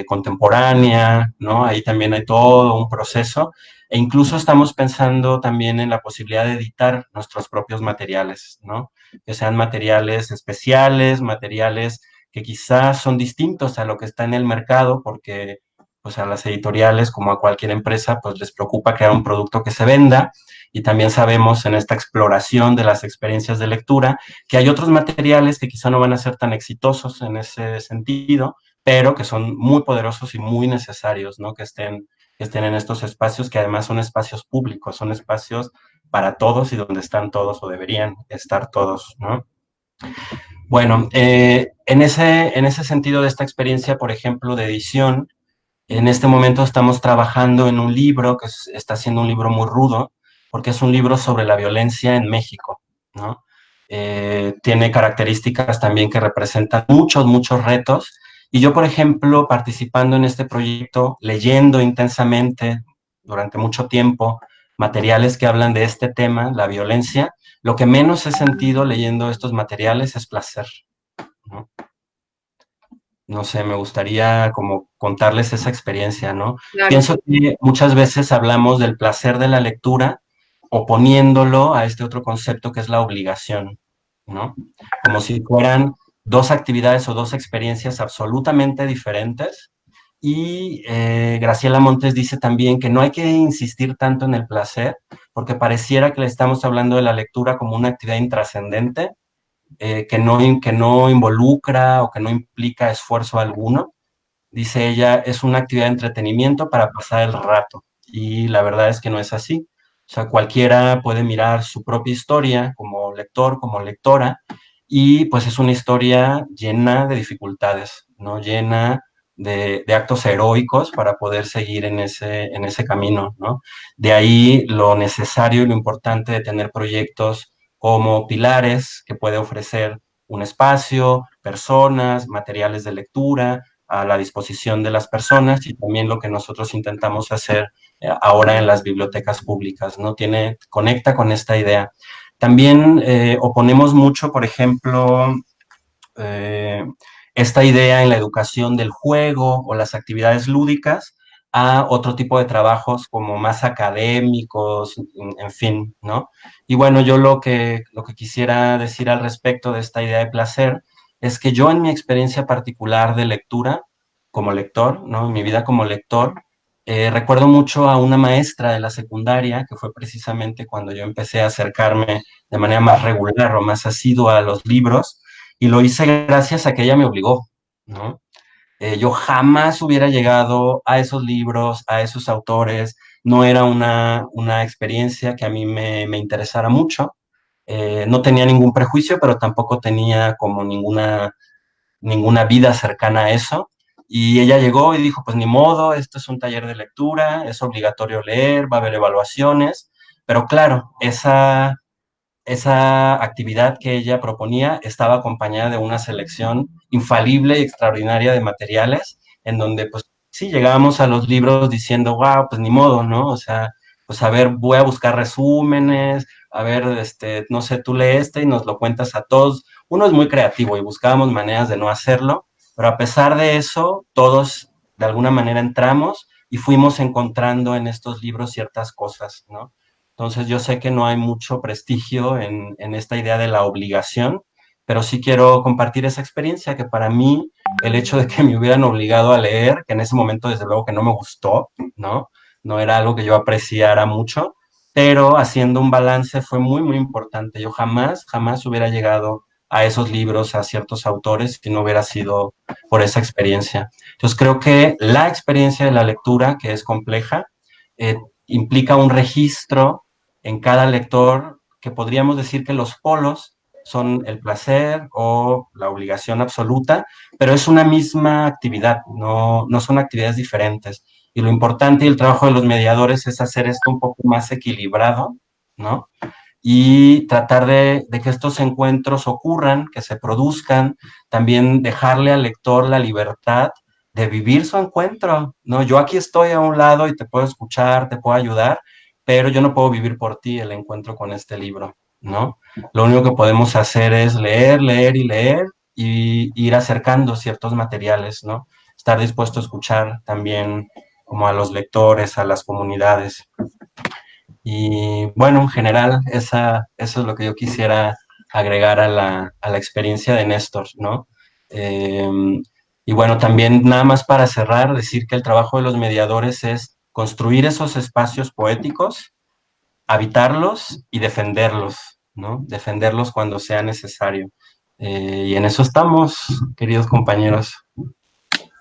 contemporánea, ¿no? Ahí también hay todo un proceso. E incluso estamos pensando también en la posibilidad de editar nuestros propios materiales, ¿no? Que sean materiales especiales, materiales que quizás son distintos a lo que está en el mercado, porque pues a las editoriales, como a cualquier empresa, pues les preocupa crear un producto que se venda, y también sabemos en esta exploración de las experiencias de lectura que hay otros materiales que quizá no van a ser tan exitosos en ese sentido, pero que son muy poderosos y muy necesarios, ¿no? Que estén en estos espacios, que además son espacios públicos, son espacios para todos y donde están todos o deberían estar todos, ¿no? Bueno, en ese sentido de esta experiencia, por ejemplo, de edición, en este momento estamos trabajando en un libro que está siendo un libro muy rudo, porque es un libro sobre la violencia en México, ¿no? Tiene características también que representan muchos retos. Y yo, por ejemplo, participando en este proyecto, leyendo intensamente durante mucho tiempo materiales que hablan de este tema, la violencia, lo que menos he sentido leyendo estos materiales es placer, ¿no? No sé, me gustaría como contarles esa experiencia, ¿no? Claro. Pienso que muchas veces hablamos del placer de la lectura oponiéndolo a este otro concepto que es la obligación, ¿no? Como si fueran dos actividades o dos experiencias absolutamente diferentes. Y Graciela Montes dice también que no hay que insistir tanto en el placer, porque pareciera que le estamos hablando de la lectura como una actividad intrascendente, que no involucra o que no implica esfuerzo alguno. Dice ella, es una actividad de entretenimiento para pasar el rato. Y la verdad es que no es así. O sea, cualquiera puede mirar su propia historia como lector, como lectora, y pues es una historia llena de dificultades, ¿no? Llena de actos heroicos para poder seguir en ese camino, ¿no? De ahí lo necesario y lo importante de tener proyectos como Pilares, que puede ofrecer un espacio, personas, materiales de lectura, a la disposición de las personas, y también lo que nosotros intentamos hacer ahora en las bibliotecas públicas, ¿no? Conecta con esta idea. También oponemos mucho, por ejemplo, eh, esta idea en la educación del juego o las actividades lúdicas a otro tipo de trabajos como más académicos, en fin, ¿no? Y bueno, yo lo que quisiera decir al respecto de esta idea de placer es que yo en mi experiencia particular de lectura, como lector, ¿no? En mi vida como lector, recuerdo mucho a una maestra de la secundaria, que fue precisamente cuando yo empecé a acercarme de manera más regular o más asidua a los libros, y lo hice gracias a que ella me obligó, ¿no? Yo jamás hubiera llegado a esos libros, a esos autores, no era una experiencia que a mí me interesara mucho, no tenía ningún prejuicio, pero tampoco tenía como ninguna vida cercana a eso. Y ella llegó y dijo, pues ni modo, esto es un taller de lectura, es obligatorio leer, va a haber evaluaciones, pero claro, esa actividad que ella proponía estaba acompañada de una selección infalible y extraordinaria de materiales, en donde pues sí llegábamos a los libros diciendo, wow, pues ni modo, ¿no? O sea, pues a ver, voy a buscar resúmenes, a ver, no sé, tú lees este y nos lo cuentas a todos. Uno es muy creativo y buscábamos maneras de no hacerlo, pero a pesar de eso, todos de alguna manera entramos y fuimos encontrando en estos libros ciertas cosas, ¿no? Entonces yo sé que no hay mucho prestigio en esta idea de la obligación, pero sí quiero compartir esa experiencia que para mí el hecho de que me hubieran obligado a leer, que en ese momento desde luego que no me gustó, ¿no? No era algo que yo apreciara mucho, pero haciendo un balance fue muy, muy importante. Yo jamás hubiera llegado a esos libros, a ciertos autores, si no hubiera sido por esa experiencia. Entonces creo que la experiencia de la lectura, que es compleja, implica un registro en cada lector, que podríamos decir que los polos son el placer o la obligación absoluta, pero es una misma actividad, no son actividades diferentes. Y lo importante y el trabajo de los mediadores es hacer esto un poco más equilibrado, ¿no? Y tratar de que estos encuentros ocurran, que se produzcan, también dejarle al lector la libertad de vivir su encuentro, ¿no? Yo aquí estoy a un lado y te puedo escuchar, te puedo ayudar, pero yo no puedo vivir por ti el encuentro con este libro, ¿no? Lo único que podemos hacer es leer, leer y leer y ir acercando ciertos materiales, ¿no? Estar dispuesto a escuchar también como a los lectores, a las comunidades. Y bueno, en general, eso es lo que yo quisiera agregar a la experiencia de Néstor, ¿no? Eh, y bueno, también nada más para cerrar, decir que el trabajo de los mediadores es construir esos espacios poéticos, habitarlos y defenderlos, ¿no? Defenderlos cuando sea necesario. Y en eso estamos, queridos compañeros.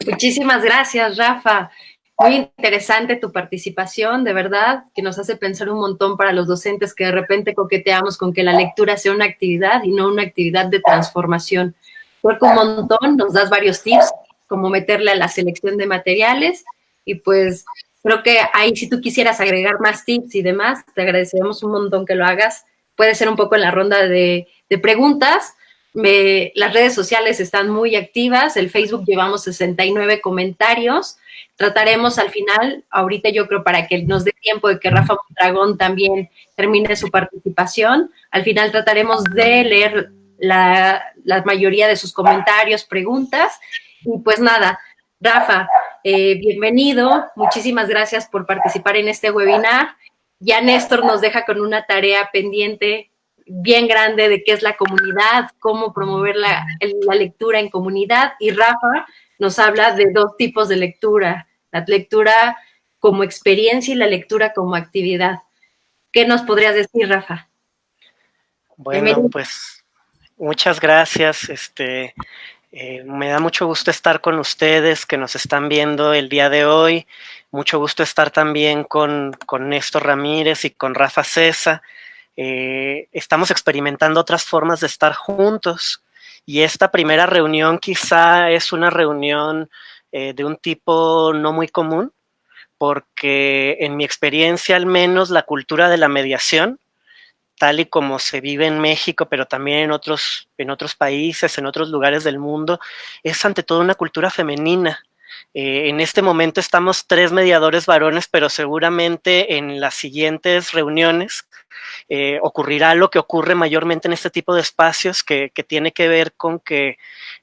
Muchísimas gracias, Rafa. Muy interesante tu participación, de verdad, que nos hace pensar un montón para los docentes que de repente coqueteamos con que la lectura sea una actividad y no una actividad de transformación. Creo que un montón, nos das varios tips, como meterle a la selección de materiales, y pues creo que ahí si tú quisieras agregar más tips y demás, te agradecemos un montón que lo hagas. Puede ser un poco en la ronda de preguntas, Las redes sociales están muy activas, el Facebook llevamos 69 comentarios. Trataremos al final, ahorita yo creo para que nos dé tiempo de que Rafa Mondragón también termine su participación, al final trataremos de leer la mayoría de sus comentarios, preguntas, y pues nada, Rafa, bienvenido, muchísimas gracias por participar en este webinar. Ya Néstor nos deja con una tarea pendiente bien grande de qué es la comunidad, cómo promover la lectura en comunidad, y Rafa nos habla de dos tipos de lectura, la lectura como experiencia y la lectura como actividad. ¿Qué nos podrías decir, Rafa? Bueno, pues muchas gracias. Me da mucho gusto estar con ustedes que nos están viendo el día de hoy. Mucho gusto estar también con Néstor Ramírez y con Rafa Cesa. Estamos experimentando otras formas de estar juntos, y esta primera reunión quizá es una reunión de un tipo no muy común, porque en mi experiencia al menos la cultura de la mediación, tal y como se vive en México, pero también en otros países, en otros lugares del mundo, es ante todo una cultura femenina. En este momento estamos 3 mediadores varones, pero seguramente en las siguientes reuniones ocurrirá lo que ocurre mayormente en este tipo de espacios, que tiene que ver con que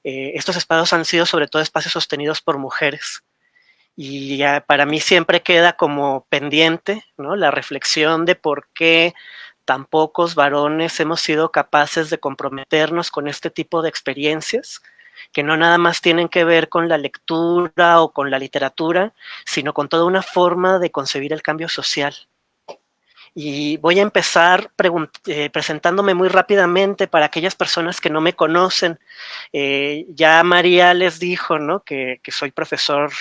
estos espacios han sido sobre todo espacios sostenidos por mujeres. Y para mí siempre queda como pendiente, ¿no?, la reflexión de por qué tan pocos varones hemos sido capaces de comprometernos con este tipo de experiencias, que no nada más tienen que ver con la lectura o con la literatura, sino con toda una forma de concebir el cambio social. Y voy a empezar presentándome muy rápidamente para aquellas personas que no me conocen. Ya María les dijo, ¿no?, que soy profesor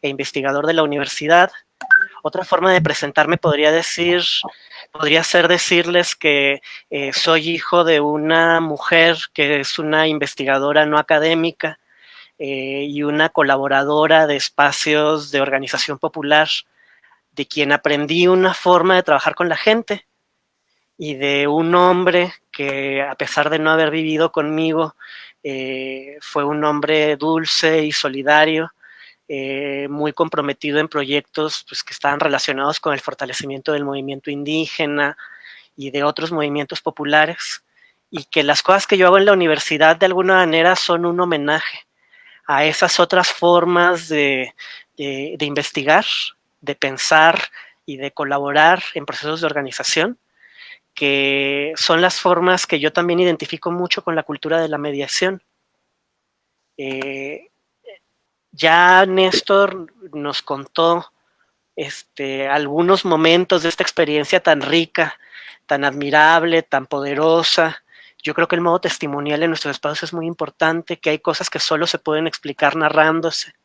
e investigador de la universidad. Otra forma de presentarme podría ser decirles que soy hijo de una mujer que es una investigadora no académica y una colaboradora de espacios de organización popular, de quien aprendí una forma de trabajar con la gente, y de un hombre que, a pesar de no haber vivido conmigo, fue un hombre dulce y solidario, muy comprometido en proyectos pues, que estaban relacionados con el fortalecimiento del movimiento indígena y de otros movimientos populares, y que las cosas que yo hago en la universidad de alguna manera son un homenaje a esas otras formas de investigar, de pensar y de colaborar en procesos de organización, que son las formas que yo también identifico mucho con la cultura de la mediación. Ya Néstor nos contó algunos momentos de esta experiencia tan rica, tan admirable, tan poderosa. Yo creo que el modo testimonial en nuestros espacios es muy importante, que hay cosas que solo se pueden explicar narrándose.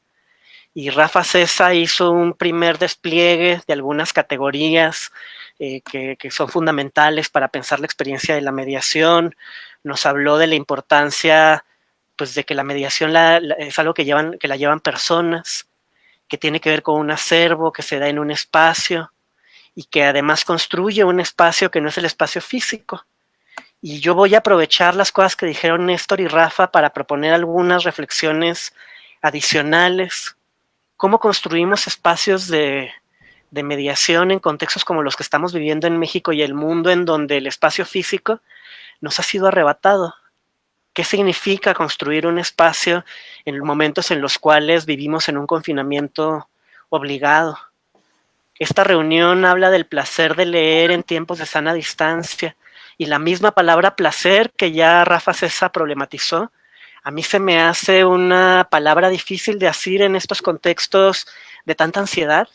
Y Rafa Cesa hizo un primer despliegue de algunas categorías que son fundamentales para pensar la experiencia de la mediación. Nos habló de la importancia, pues, de que la mediación es algo que la llevan personas, que tiene que ver con un acervo que se da en un espacio y que además construye un espacio que no es el espacio físico. Y yo voy a aprovechar las cosas que dijeron Néstor y Rafa para proponer algunas reflexiones adicionales. ¿Cómo construimos espacios de mediación en contextos como los que estamos viviendo en México y el mundo, en donde el espacio físico nos ha sido arrebatado? ¿Qué significa construir un espacio en momentos en los cuales vivimos en un confinamiento obligado? Esta reunión habla del placer de leer en tiempos de sana distancia, y la misma palabra placer que ya Rafa Cesa problematizó, a mí se me hace una palabra difícil de decir en estos contextos de tanta ansiedad.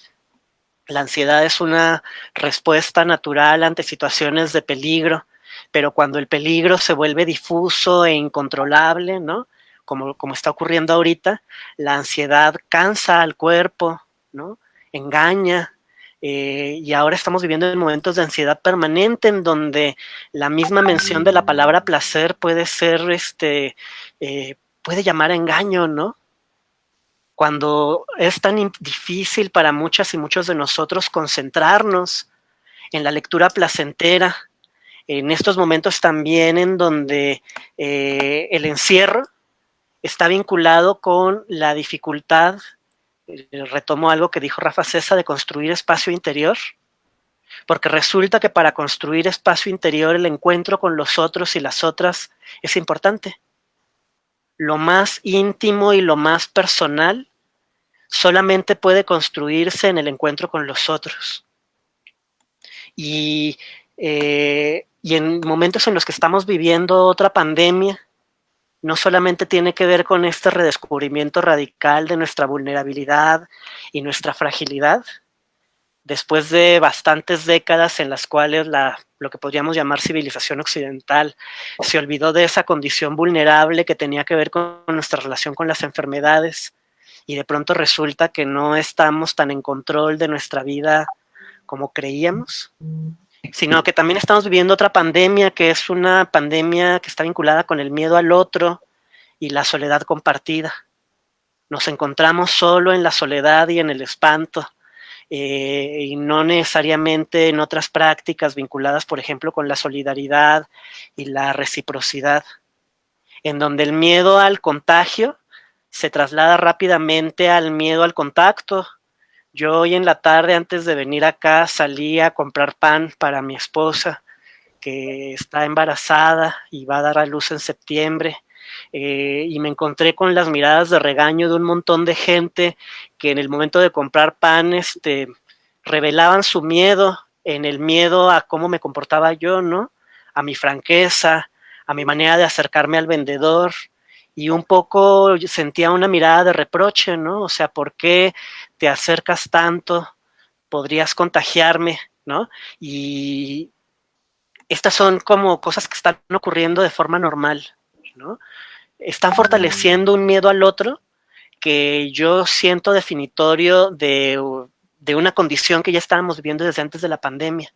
La ansiedad es una respuesta natural ante situaciones de peligro, pero cuando el peligro se vuelve difuso e incontrolable, ¿no?, como está ocurriendo ahorita, la ansiedad cansa al cuerpo, ¿no?, engaña, y ahora estamos viviendo en momentos de ansiedad permanente en donde la misma mención de la palabra placer puede ser, puede llamar a engaño, ¿no? Cuando es tan difícil para muchas y muchos de nosotros concentrarnos en la lectura placentera, en estos momentos también en donde el encierro está vinculado con la dificultad, retomo algo que dijo Rafa Cesa, de construir espacio interior, porque resulta que para construir espacio interior el encuentro con los otros y las otras es importante. Lo más íntimo y lo más personal solamente puede construirse en el encuentro con los otros. Y en momentos en los que estamos viviendo otra pandemia, no solamente tiene que ver con este redescubrimiento radical de nuestra vulnerabilidad y nuestra fragilidad, después de bastantes décadas en las cuales lo que podríamos llamar civilización occidental se olvidó de esa condición vulnerable que tenía que ver con nuestra relación con las enfermedades, y de pronto resulta que no estamos tan en control de nuestra vida como creíamos, sino que también estamos viviendo otra pandemia, que es una pandemia que está vinculada con el miedo al otro y la soledad compartida. Nos encontramos solo en la soledad y en el espanto, y no necesariamente en otras prácticas vinculadas, por ejemplo, con la solidaridad y la reciprocidad, en donde el miedo al contagio se traslada rápidamente al miedo al contacto. Yo hoy en la tarde, antes de venir acá, salí a comprar pan para mi esposa, que está embarazada y va a dar a luz en septiembre, y me encontré con las miradas de regaño de un montón de gente que en el momento de comprar pan revelaban su miedo, en el miedo a cómo me comportaba yo, ¿no? A mi franqueza, a mi manera de acercarme al vendedor, y un poco sentía una mirada de reproche, ¿no? O sea, ¿por qué te acercas tanto? Podrías contagiarme, ¿no? Y estas son como cosas que están ocurriendo de forma normal, ¿no? Están fortaleciendo un miedo al otro que yo siento definitorio de una condición que ya estábamos viviendo desde antes de la pandemia.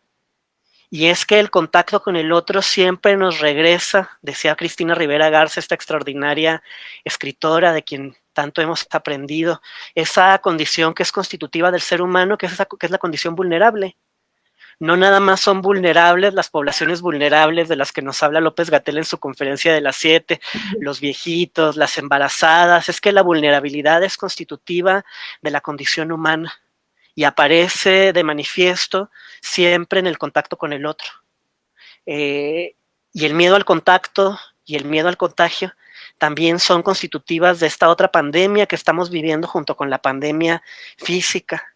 Y es que el contacto con el otro siempre nos regresa, decía Cristina Rivera Garza, esta extraordinaria escritora de quien tanto hemos aprendido, esa condición que es constitutiva del ser humano, que es la condición vulnerable. No nada más son vulnerables las poblaciones vulnerables de las que nos habla López-Gatell en su conferencia de las 7, los viejitos, las embarazadas, es que la vulnerabilidad es constitutiva de la condición humana y aparece de manifiesto siempre en el contacto con el otro. Y el miedo al contacto y el miedo al contagio también son constitutivas de esta otra pandemia que estamos viviendo junto con la pandemia física.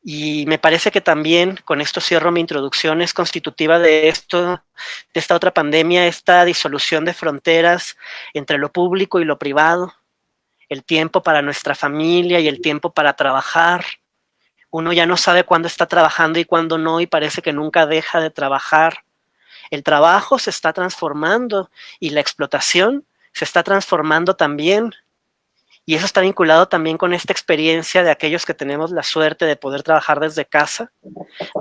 Y me parece que también, con esto cierro mi introducción, es constitutiva de esto, de esta otra pandemia, esta disolución de fronteras entre lo público y lo privado, el tiempo para nuestra familia y el tiempo para trabajar. Uno ya no sabe cuándo está trabajando y cuándo no, y parece que nunca deja de trabajar. El trabajo se está transformando y la explotación se está transformando también. Y eso está vinculado también con esta experiencia de aquellos que tenemos la suerte de poder trabajar desde casa,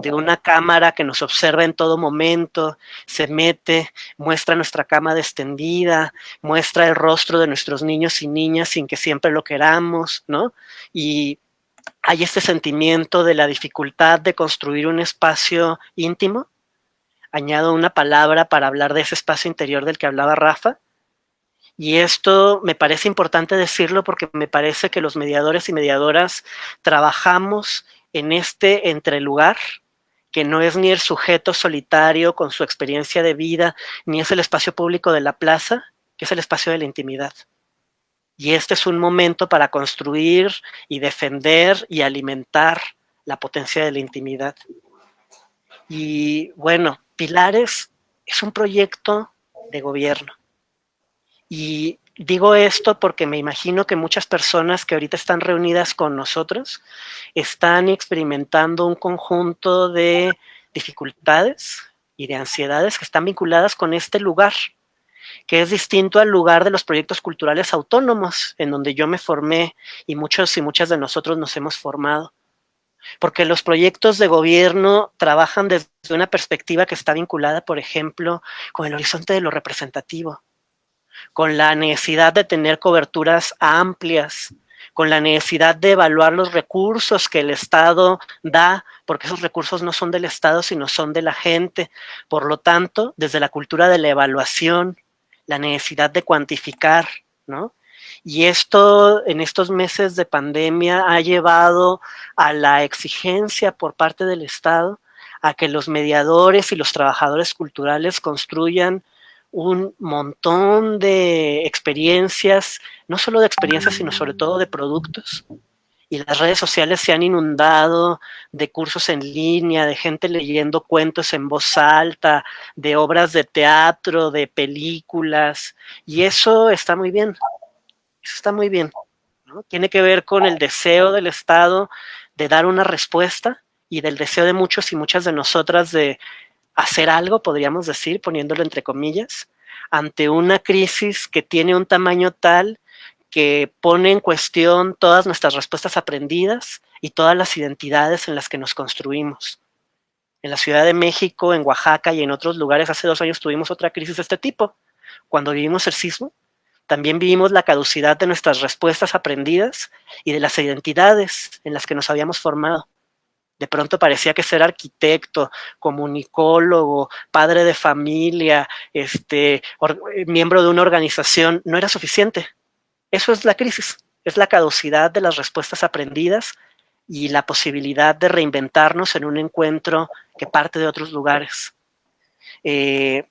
de una cámara que nos observa en todo momento, se mete, muestra nuestra cama extendida, muestra el rostro de nuestros niños y niñas sin que siempre lo queramos, ¿no? Y hay este sentimiento de la dificultad de construir un espacio íntimo. Añado una palabra para hablar de ese espacio interior del que hablaba Rafa. Y esto me parece importante decirlo porque me parece que los mediadores y mediadoras trabajamos en este entrelugar, que no es ni el sujeto solitario con su experiencia de vida, ni es el espacio público de la plaza, que es el espacio de la intimidad. Y este es un momento para construir y defender y alimentar la potencia de la intimidad. Y bueno, Pilares es un proyecto de gobierno. Y digo esto porque me imagino que muchas personas que ahorita están reunidas con nosotros están experimentando un conjunto de dificultades y de ansiedades que están vinculadas con este lugar, que es distinto al lugar de los proyectos culturales autónomos, en donde yo me formé y muchos y muchas de nosotros nos hemos formado. Porque los proyectos de gobierno trabajan desde una perspectiva que está vinculada, por ejemplo, con el horizonte de lo representativo, con la necesidad de tener coberturas amplias, con la necesidad de evaluar los recursos que el Estado da, porque esos recursos no son del Estado, sino son de la gente. Por lo tanto, desde la cultura de la evaluación, la necesidad de cuantificar, ¿no? Y esto, en estos meses de pandemia, ha llevado a la exigencia por parte del Estado a que los mediadores y los trabajadores culturales construyan un montón de experiencias, no solo de experiencias, sino sobre todo de productos. Y las redes sociales se han inundado de cursos en línea, de gente leyendo cuentos en voz alta, de obras de teatro, de películas, y eso está muy bien, eso está muy bien, ¿no? Tiene que ver con el deseo del Estado de dar una respuesta y del deseo de muchos y muchas de nosotras de hacer algo, podríamos decir, poniéndolo entre comillas, ante una crisis que tiene un tamaño tal que pone en cuestión todas nuestras respuestas aprendidas y todas las identidades en las que nos construimos. En la Ciudad de México, en Oaxaca y en otros lugares hace 2 años tuvimos otra crisis de este tipo. Cuando vivimos el sismo, también vivimos la caducidad de nuestras respuestas aprendidas y de las identidades en las que nos habíamos formado. De pronto parecía que ser arquitecto, comunicólogo, padre de familia, miembro de una organización no era suficiente. Eso es la crisis, es la caducidad de las respuestas aprendidas y la posibilidad de reinventarnos en un encuentro que parte de otros lugares. Y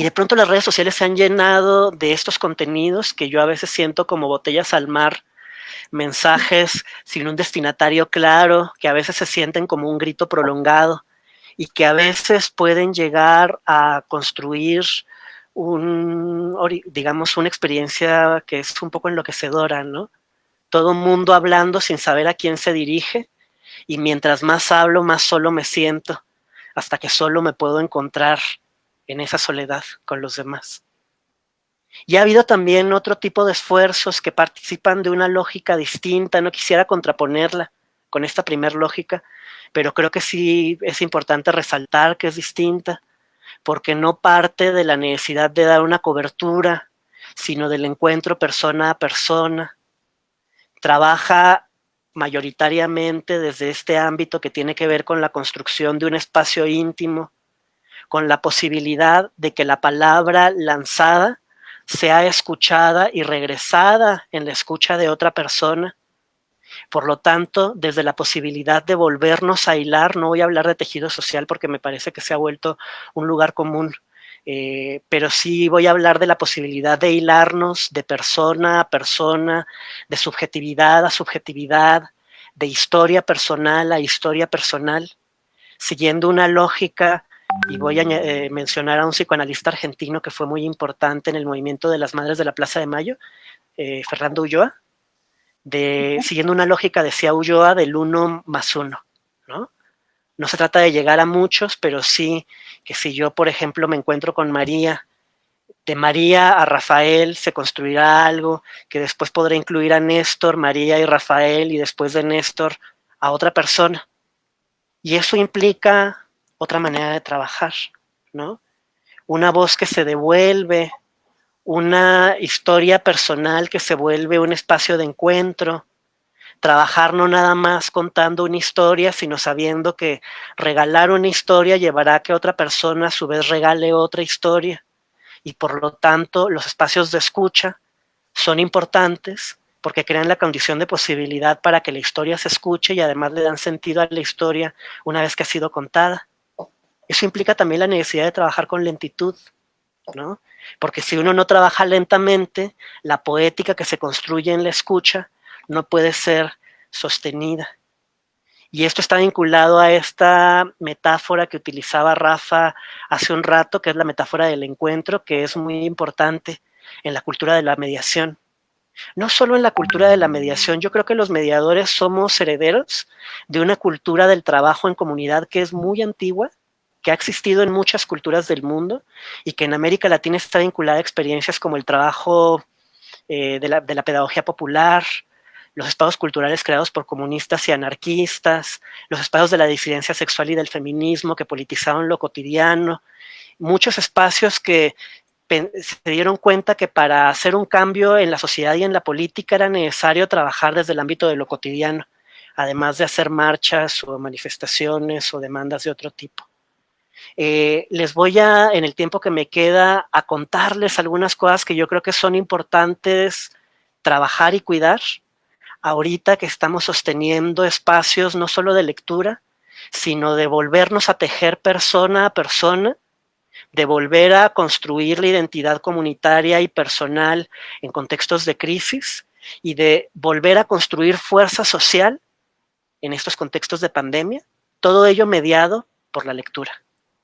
de pronto las redes sociales se han llenado de estos contenidos que yo a veces siento como botellas al mar, mensajes sin un destinatario claro, que a veces se sienten como un grito prolongado y que a veces pueden llegar a construir una experiencia que es un poco enloquecedora, ¿no? Todo el mundo hablando sin saber a quién se dirige y mientras más hablo, más solo me siento, hasta que solo me puedo encontrar en esa soledad con los demás. Y ha habido también otro tipo de esfuerzos que participan de una lógica distinta, no quisiera contraponerla con esta primer lógica, pero creo que sí es importante resaltar que es distinta, porque no parte de la necesidad de dar una cobertura, sino del encuentro persona a persona. Trabaja mayoritariamente desde este ámbito que tiene que ver con la construcción de un espacio íntimo, con la posibilidad de que la palabra lanzada sea escuchada y regresada en la escucha de otra persona. Por lo tanto, desde la posibilidad de volvernos a hilar, no voy a hablar de tejido social porque me parece que se ha vuelto un lugar común, pero sí voy a hablar de la posibilidad de hilarnos de persona a persona, de subjetividad a subjetividad, de historia personal a historia personal, siguiendo una lógica. Y voy a mencionar a un psicoanalista argentino que fue muy importante en el movimiento de las Madres de la Plaza de Mayo, Fernando Ulloa, siguiendo una lógica, decía Ulloa, del 1 más 1, ¿no? No se trata de llegar a muchos, pero sí que si yo, por ejemplo, me encuentro con María, de María a Rafael se construirá algo que después podrá incluir a Néstor, María y Rafael, y después de Néstor a otra persona. Y eso implica otra manera de trabajar, ¿no? Una voz que se devuelve, una historia personal que se vuelve un espacio de encuentro, trabajar no nada más contando una historia, sino sabiendo que regalar una historia llevará a que otra persona a su vez regale otra historia, y por lo tanto los espacios de escucha son importantes porque crean la condición de posibilidad para que la historia se escuche y además le dan sentido a la historia una vez que ha sido contada. Eso implica también la necesidad de trabajar con lentitud, ¿no? Porque si uno no trabaja lentamente, la poética que se construye en la escucha no puede ser sostenida. Y esto está vinculado a esta metáfora que utilizaba Rafa hace un rato, que es la metáfora del encuentro, que es muy importante en la cultura de la mediación. No solo en la cultura de la mediación, yo creo que los mediadores somos herederos de una cultura del trabajo en comunidad que es muy antigua, que ha existido en muchas culturas del mundo y que en América Latina está vinculada a experiencias como el trabajo de la pedagogía popular, los espacios culturales creados por comunistas y anarquistas, los espacios de la disidencia sexual y del feminismo que politizaron lo cotidiano, muchos espacios que se dieron cuenta que para hacer un cambio en la sociedad y en la política era necesario trabajar desde el ámbito de lo cotidiano, además de hacer marchas o manifestaciones o demandas de otro tipo. Les voy a, en el tiempo que me queda, a contarles algunas cosas que yo creo que son importantes trabajar y cuidar, ahorita que estamos sosteniendo espacios no solo de lectura, sino de volvernos a tejer persona a persona, de volver a construir la identidad comunitaria y personal en contextos de crisis y de volver a construir fuerza social en estos contextos de pandemia, todo ello mediado por la lectura.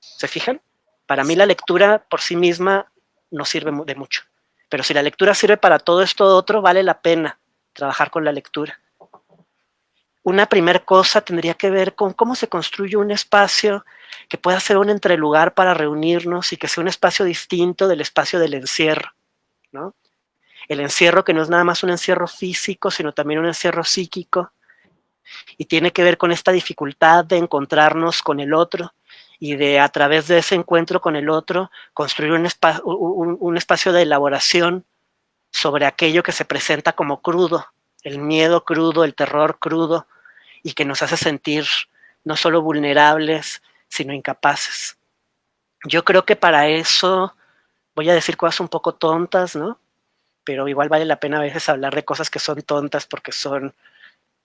¿Se fijan? Para mí la lectura por sí misma no sirve de mucho, pero si la lectura sirve para todo esto otro, vale la pena trabajar con la lectura. Una primera cosa tendría que ver con cómo se construye un espacio que pueda ser un entrelugar para reunirnos y que sea un espacio distinto del espacio del encierro, ¿no? El encierro que no es nada más un encierro físico, sino también un encierro psíquico, y tiene que ver con esta dificultad de encontrarnos con el otro y de, a través de ese encuentro con el otro, construir un espacio de elaboración sobre aquello que se presenta como crudo, el miedo crudo, el terror crudo, y que nos hace sentir no solo vulnerables, sino incapaces. Yo creo que para eso, voy a decir cosas un poco tontas, ¿no? Pero igual vale la pena a veces hablar de cosas que son tontas porque son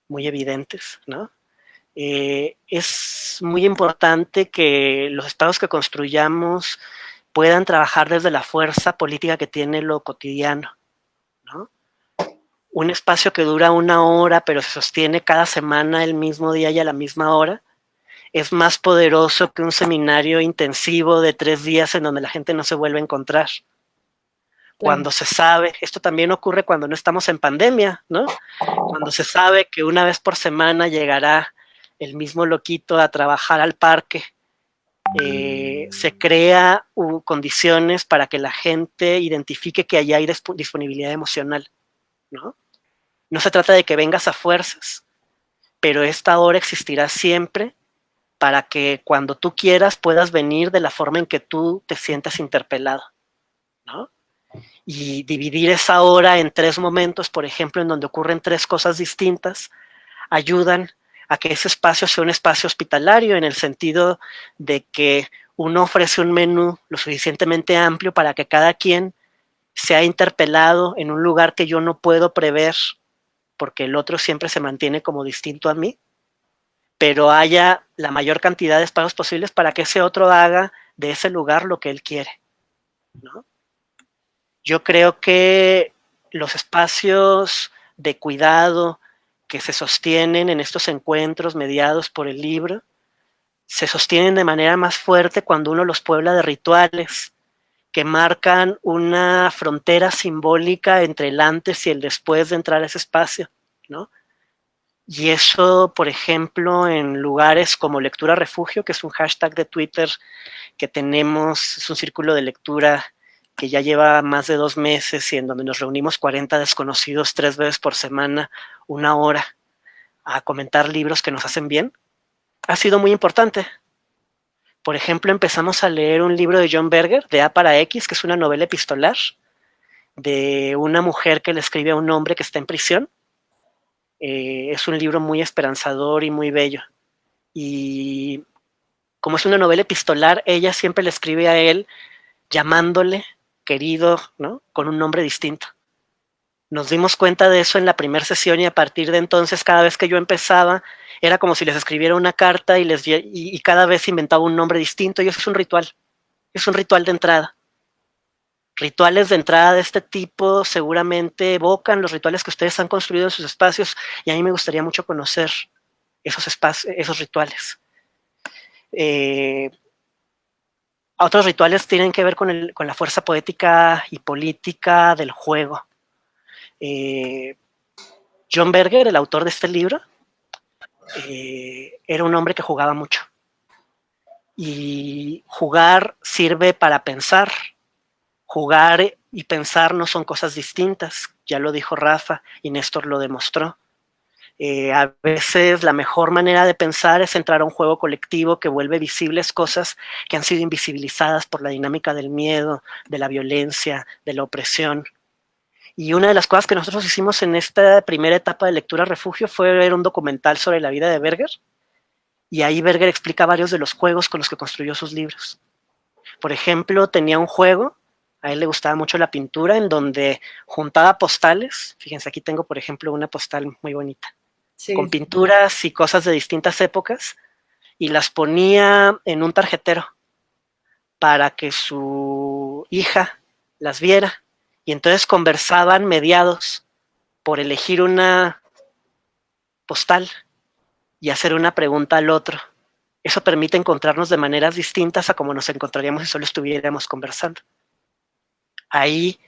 muy evidentes, ¿no? Es muy importante que los espacios que construyamos puedan trabajar desde la fuerza política que tiene lo cotidiano, ¿no? Un espacio que dura 1 hora, pero se sostiene cada semana el mismo día y a la misma hora, es más poderoso que un seminario intensivo de 3 días en donde la gente no se vuelve a encontrar. Cuando se sabe, esto también ocurre cuando no estamos en pandemia, ¿no? Cuando se sabe que una vez por semana llegará el mismo loquito a trabajar al parque, se crea condiciones para que la gente identifique que allá hay disponibilidad emocional, ¿no? No se trata de que vengas a fuerzas, pero esta hora existirá siempre para que cuando tú quieras puedas venir de la forma en que tú te sientas interpelado, ¿no? Y dividir esa hora en 3 momentos, por ejemplo, en donde ocurren 3 cosas distintas, ayudan a que ese espacio sea un espacio hospitalario, en el sentido de que uno ofrece un menú lo suficientemente amplio para que cada quien sea interpelado en un lugar que yo no puedo prever, porque el otro siempre se mantiene como distinto a mí, pero haya la mayor cantidad de espacios posibles para que ese otro haga de ese lugar lo que él quiere, ¿no? Yo creo que los espacios de cuidado que se sostienen en estos encuentros mediados por el libro se sostienen de manera más fuerte cuando uno los puebla de rituales que marcan una frontera simbólica entre el antes y el después de entrar a ese espacio, ¿no? Y eso, por ejemplo, en lugares como Lectura Refugio, que es un hashtag de Twitter que tenemos, es un círculo de lectura que ya lleva más de 2 meses y en donde nos reunimos 40 desconocidos 3 veces por semana, 1 hora, a comentar libros que nos hacen bien, ha sido muy importante. Por ejemplo, empezamos a leer un libro de John Berger, de A para X, que es una novela epistolar de una mujer que le escribe a un hombre que está en prisión. Es un libro muy esperanzador y muy bello. Y como es una novela epistolar, ella siempre le escribe a él llamándole querido, ¿no? Con un nombre distinto. Nos dimos cuenta de eso en la primera sesión y a partir de entonces, cada vez que yo empezaba, era como si les escribiera una carta y cada vez inventaba un nombre distinto, y eso es un ritual de entrada. Rituales de entrada de este tipo seguramente evocan los rituales que ustedes han construido en sus espacios, y a mí me gustaría mucho conocer esos espacios, esos rituales. Otros rituales tienen que ver con la fuerza poética y política del juego. John Berger, el autor de este libro, era un hombre que jugaba mucho. Y jugar sirve para pensar. Jugar y pensar no son cosas distintas. Ya lo dijo Rafa y Néstor lo demostró. A veces la mejor manera de pensar es entrar a un juego colectivo que vuelve visibles cosas que han sido invisibilizadas por la dinámica del miedo, de la violencia, de la opresión. Y una de las cosas que nosotros hicimos en esta primera etapa de Lectura Refugio fue ver un documental sobre la vida de Berger, y ahí Berger explica varios de los juegos con los que construyó sus libros. Por ejemplo, tenía un juego, a él le gustaba mucho la pintura, en donde juntaba postales. Fíjense, aquí tengo, por ejemplo, una postal muy bonita, sí, con pinturas y cosas de distintas épocas, y las ponía en un tarjetero para que su hija las viera, y entonces conversaban mediados por elegir una postal y hacer una pregunta al otro. Eso permite encontrarnos de maneras distintas a como nos encontraríamos si solo estuviéramos conversando. Ahí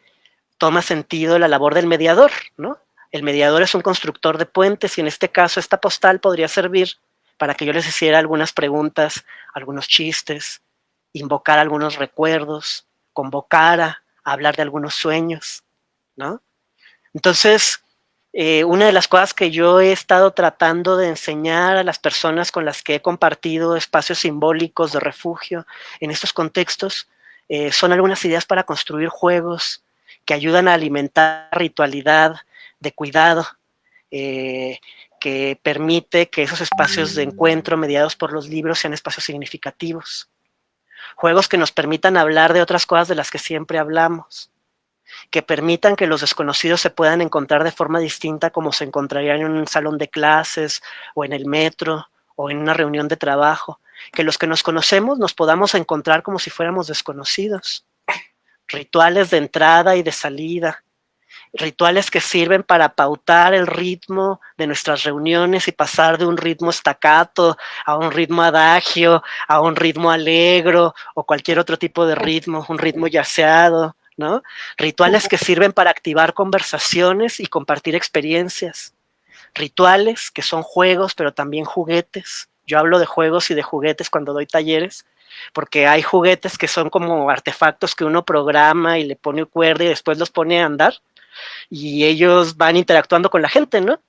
toma sentido la labor del mediador, ¿no? El mediador es un constructor de puentes, y en este caso esta postal podría servir para que yo les hiciera algunas preguntas, algunos chistes, invocar algunos recuerdos, convocar a hablar de algunos sueños, ¿no? Entonces, una de las cosas que yo he estado tratando de enseñar a las personas con las que he compartido espacios simbólicos de refugio en estos contextos son algunas ideas para construir juegos que ayudan a alimentar ritualidad de cuidado, que permite que esos espacios de encuentro mediados por los libros sean espacios significativos. Juegos que nos permitan hablar de otras cosas de las que siempre hablamos, que permitan que los desconocidos se puedan encontrar de forma distinta como se encontrarían en un salón de clases o en el metro o en una reunión de trabajo, que los que nos conocemos nos podamos encontrar como si fuéramos desconocidos. Rituales de entrada y de salida, rituales que sirven para pautar el ritmo de nuestras reuniones y pasar de un ritmo staccato a un ritmo adagio, a un ritmo alegro o cualquier otro tipo de ritmo, un ritmo yaceado, ¿no? Rituales que sirven para activar conversaciones y compartir experiencias. Rituales que son juegos, pero también juguetes. Yo hablo de juegos y de juguetes cuando doy talleres, porque hay juguetes que son como artefactos que uno programa y le pone cuerda y después los pone a andar, y ellos van interactuando con la gente, ¿no?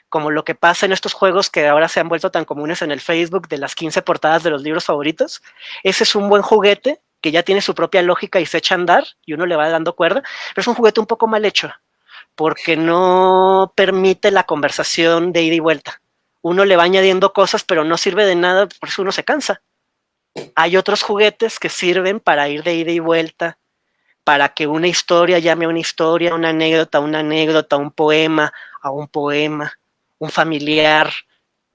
Como lo que pasa en estos juegos que ahora se han vuelto tan comunes en el Facebook de las 15 portadas de los libros favoritos. Ese es un buen juguete que ya tiene su propia lógica y se echa a andar y uno le va dando cuerda, pero es un juguete un poco mal hecho porque no permite la conversación de ida y vuelta. Uno le va añadiendo cosas, pero no sirve de nada, por eso uno se cansa. Hay otros juguetes que sirven para ir de ida y vuelta, para que una historia llame a una historia, una anécdota, un poema a un poema, un familiar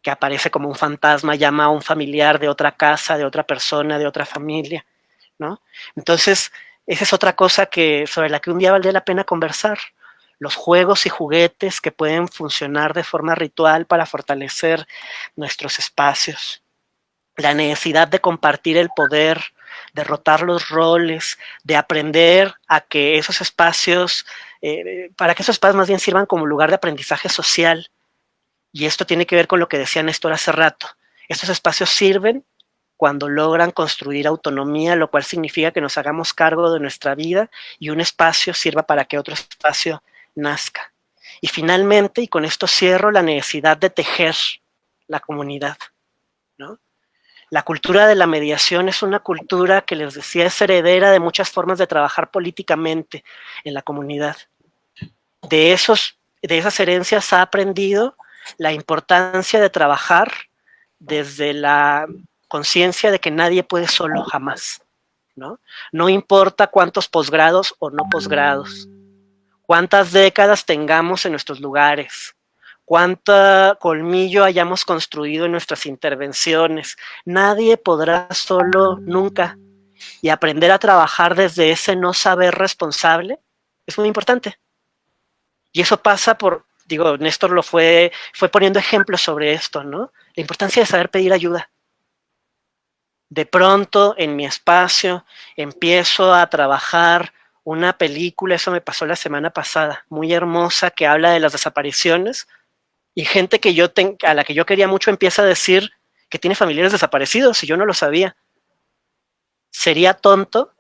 que aparece como un fantasma llama a un familiar de otra casa, de otra persona, de otra familia, ¿no? Entonces, esa es otra cosa sobre la que un día valdría la pena conversar. Los juegos y juguetes que pueden funcionar de forma ritual para fortalecer nuestros espacios. La necesidad de compartir el poder, de rotar los roles, de aprender a que esos espacios, para que esos espacios más bien sirvan como lugar de aprendizaje social. Y esto tiene que ver con lo que decía Néstor hace rato. Estos espacios sirven cuando logran construir autonomía, lo cual significa que nos hagamos cargo de nuestra vida y un espacio sirva para que otro espacio nazca. Y finalmente, y con esto cierro, la necesidad de tejer la comunidad, ¿no? La cultura de la mediación es una cultura que les decía es heredera de muchas formas de trabajar políticamente en la comunidad. De esas herencias ha aprendido la importancia de trabajar desde la conciencia de que nadie puede solo jamás, ¿no? No importa cuántos posgrados o no posgrados, cuántas décadas tengamos en nuestros lugares, cuánto colmillo hayamos construido en nuestras intervenciones, nadie podrá solo nunca, y aprender a trabajar desde ese no saber responsable es muy importante. Y eso pasa Néstor fue poniendo ejemplos sobre esto, ¿no? La importancia de saber pedir ayuda. De pronto, en mi espacio, empiezo a trabajar una película, eso me pasó la semana pasada, muy hermosa, que habla de las desapariciones, y gente a la que yo quería mucho empieza a decir que tiene familiares desaparecidos, y yo no lo sabía. Sería tonto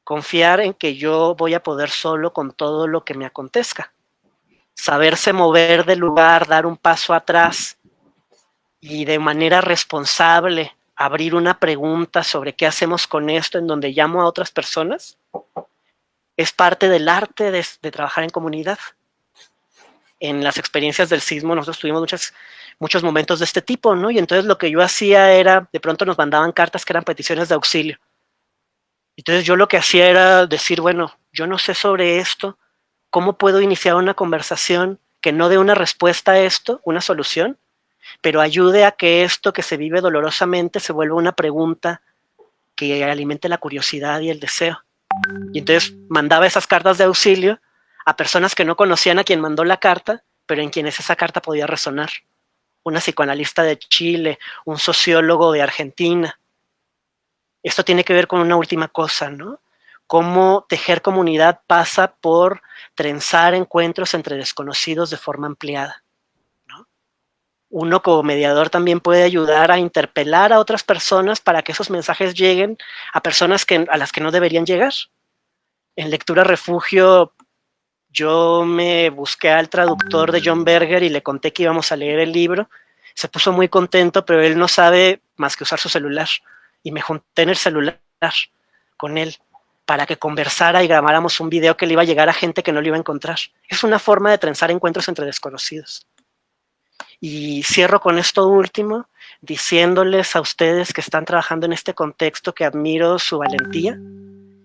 confiar en que yo voy a poder solo con todo lo que me acontezca. saberse mover del lugar, dar un paso atrás y de manera responsable abrir una pregunta sobre qué hacemos con esto, en donde llamo a otras personas, es parte del arte de trabajar en comunidad. En las experiencias del sismo nosotros tuvimos muchos momentos de este tipo, ¿no? Y entonces lo que yo hacía era, de pronto nos mandaban cartas que eran peticiones de auxilio. Entonces yo lo que hacía era decir, bueno, yo no sé sobre esto, ¿cómo puedo iniciar una conversación que no dé una respuesta a esto, una solución, pero ayude a que esto que se vive dolorosamente se vuelva una pregunta que alimente la curiosidad y el deseo? Y entonces mandaba esas cartas de auxilio a personas que no conocían a quien mandó la carta, pero en quienes esa carta podía resonar. Una psicoanalista de Chile, un sociólogo de Argentina. Esto tiene que ver con una última cosa, ¿no? Cómo tejer comunidad pasa por trenzar encuentros entre desconocidos de forma ampliada, ¿no? Uno como mediador también puede ayudar a interpelar a otras personas para que esos mensajes lleguen a personas a las que no deberían llegar. En Lectura Refugio yo me busqué al traductor de John Berger y le conté que íbamos a leer el libro. Se puso muy contento, pero él no sabe más que usar su celular. Y me junté en el celular con él para que conversara y grabáramos un video que le iba a llegar a gente que no lo iba a encontrar. Es una forma de trenzar encuentros entre desconocidos. Y cierro con esto último, diciéndoles a ustedes que están trabajando en este contexto que admiro su valentía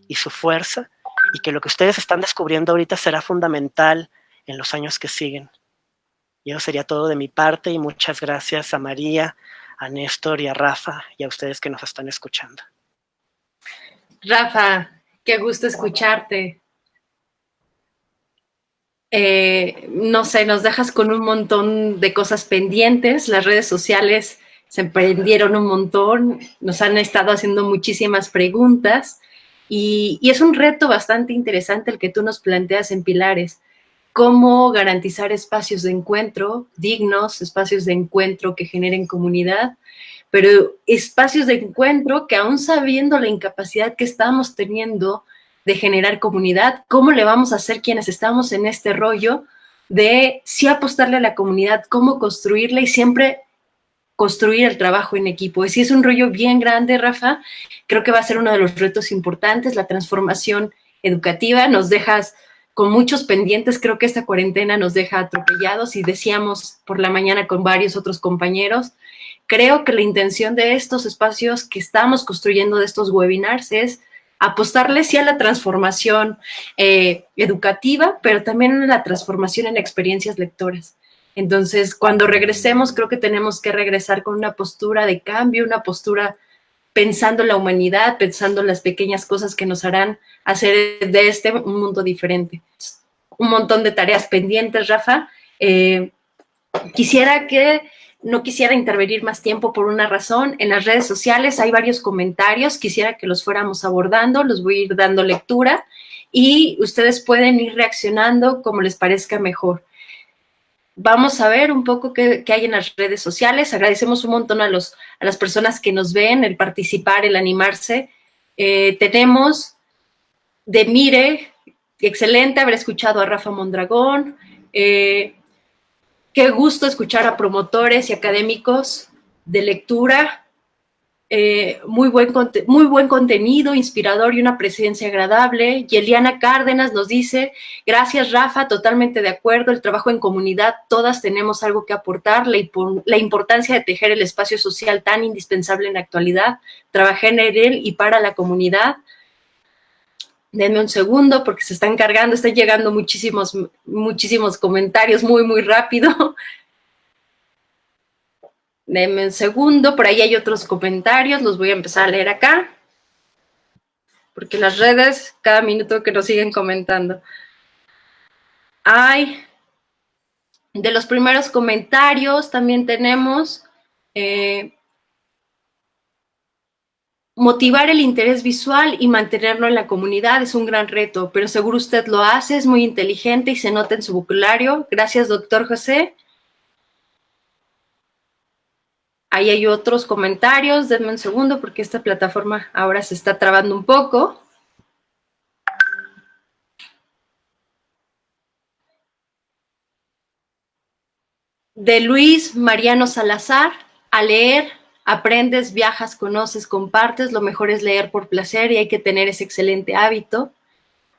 y su fuerza, y que lo que ustedes están descubriendo ahorita será fundamental en los años que siguen. Y eso sería todo de mi parte, y muchas gracias a María, a Néstor y a Rafa, y a ustedes que nos están escuchando. Rafa, qué gusto escucharte. No sé, nos dejas con un montón de cosas pendientes. Las redes sociales se prendieron un montón, nos han estado haciendo muchísimas preguntas y es un reto bastante interesante el que tú nos planteas en Pilares. Cómo garantizar espacios de encuentro dignos, espacios de encuentro que generen comunidad, pero espacios de encuentro que aún sabiendo la incapacidad que estamos teniendo de generar comunidad, ¿cómo le vamos a hacer quienes estamos en este rollo de sí apostarle a la comunidad, cómo construirla y siempre construir el trabajo en equipo? Y si es un rollo bien grande, Rafa, creo que va a ser uno de los retos importantes, la transformación educativa. Nos dejas con muchos pendientes, creo que esta cuarentena nos deja atropellados y decíamos por la mañana con varios otros compañeros, creo que la intención de estos espacios que estamos construyendo, de estos webinars, es apostarle sí a la transformación educativa, pero también a la transformación en experiencias lectoras. Entonces, cuando regresemos, creo que tenemos que regresar con una postura de cambio, una postura pensando en la humanidad, pensando en las pequeñas cosas que nos harán hacer de este un mundo diferente. Un montón de tareas pendientes, Rafa. No quisiera intervenir más tiempo por una razón. En las redes sociales hay varios comentarios, quisiera que los fuéramos abordando, los voy a ir dando lectura y ustedes pueden ir reaccionando como les parezca mejor. Vamos a ver un poco qué hay en las redes sociales. Agradecemos un montón a las personas que nos ven, el participar, el animarse. Tenemos de Mire, excelente haber escuchado a Rafa Mondragón. Qué gusto escuchar a promotores y académicos de lectura. Muy buen contenido, inspirador y una presencia agradable. Y Eliana Cárdenas nos dice, gracias Rafa, totalmente de acuerdo, el trabajo en comunidad, todas tenemos algo que aportar, la importancia de tejer el espacio social tan indispensable en la actualidad, trabajé en él y para la comunidad. Denme un segundo porque se están cargando, están llegando muchísimos comentarios muy rápido. Denme un segundo, por ahí hay otros comentarios, los voy a empezar a leer acá, porque las redes, cada minuto que nos siguen comentando. Ay, de los primeros comentarios también tenemos motivar el interés visual y mantenerlo en la comunidad es un gran reto, pero seguro usted lo hace, es muy inteligente y se nota en su vocabulario. Gracias, doctor José. Ahí hay otros comentarios, denme un segundo porque esta plataforma ahora se está trabando un poco. De Luis Mariano Salazar, a leer, aprendes, viajas, conoces, compartes, lo mejor es leer por placer y hay que tener ese excelente hábito.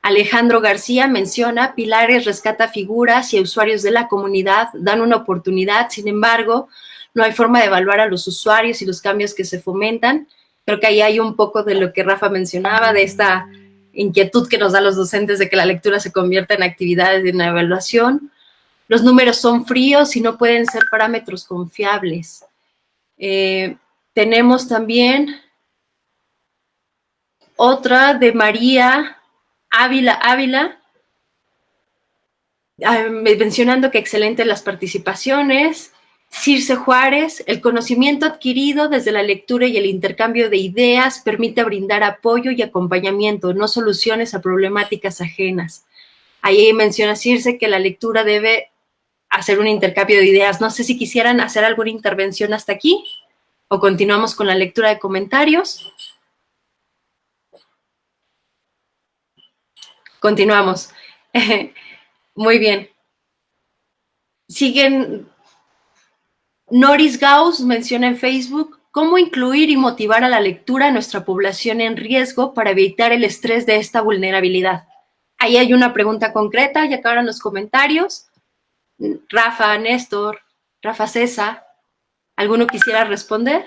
Alejandro García menciona, Pilares rescata figuras y usuarios de la comunidad, dan una oportunidad, sin embargo, no hay forma de evaluar a los usuarios y los cambios que se fomentan. Creo que ahí hay un poco de lo que Rafa mencionaba, de esta inquietud que nos da los docentes de que la lectura se convierta en actividades de una evaluación. Los números son fríos y no pueden ser parámetros confiables. Tenemos también otra de María Ávila, mencionando que excelentes las participaciones. Circe Juárez, el conocimiento adquirido desde la lectura y el intercambio de ideas permite brindar apoyo y acompañamiento, no soluciones a problemáticas ajenas. Ahí menciona Circe que la lectura debe hacer un intercambio de ideas. No sé si quisieran hacer alguna intervención hasta aquí o continuamos con la lectura de comentarios. Continuamos. Muy bien. Siguen. Noris Gauss menciona en Facebook cómo incluir y motivar a la lectura a nuestra población en riesgo para evitar el estrés de esta vulnerabilidad. Ahí hay una pregunta concreta, ya acabaron los comentarios. Rafa, Néstor, Rafa César, ¿alguno quisiera responder?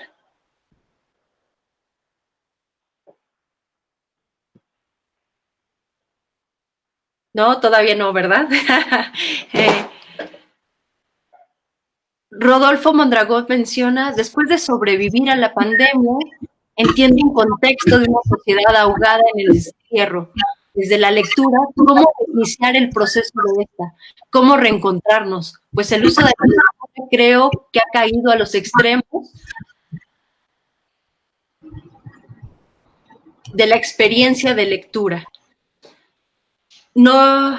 No, todavía no, ¿verdad? Rodolfo Mondragón menciona, después de sobrevivir a la pandemia, entiende un contexto de una sociedad ahogada en el encierro. Desde la lectura, cómo iniciar el proceso de esta, cómo reencontrarnos. Pues el uso de la lectura creo que ha caído a los extremos de la experiencia de lectura. No,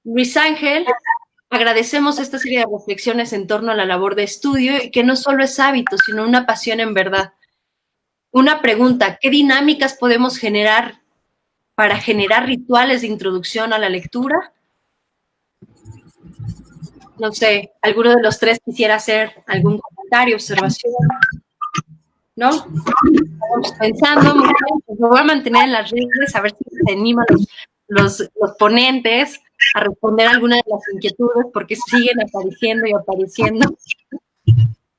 Luis Ángel, agradecemos esta serie de reflexiones en torno a la labor de estudio y que no solo es hábito, sino una pasión en verdad. Una pregunta, ¿qué dinámicas podemos generar para generar rituales de introducción a la lectura? No sé, ¿alguno de los tres quisiera hacer algún comentario, observación? ¿No? Estamos pensando, muy bien, pues me voy a mantener en las redes, a ver si se animan los ponentes a responder algunas de las inquietudes, porque siguen apareciendo y apareciendo.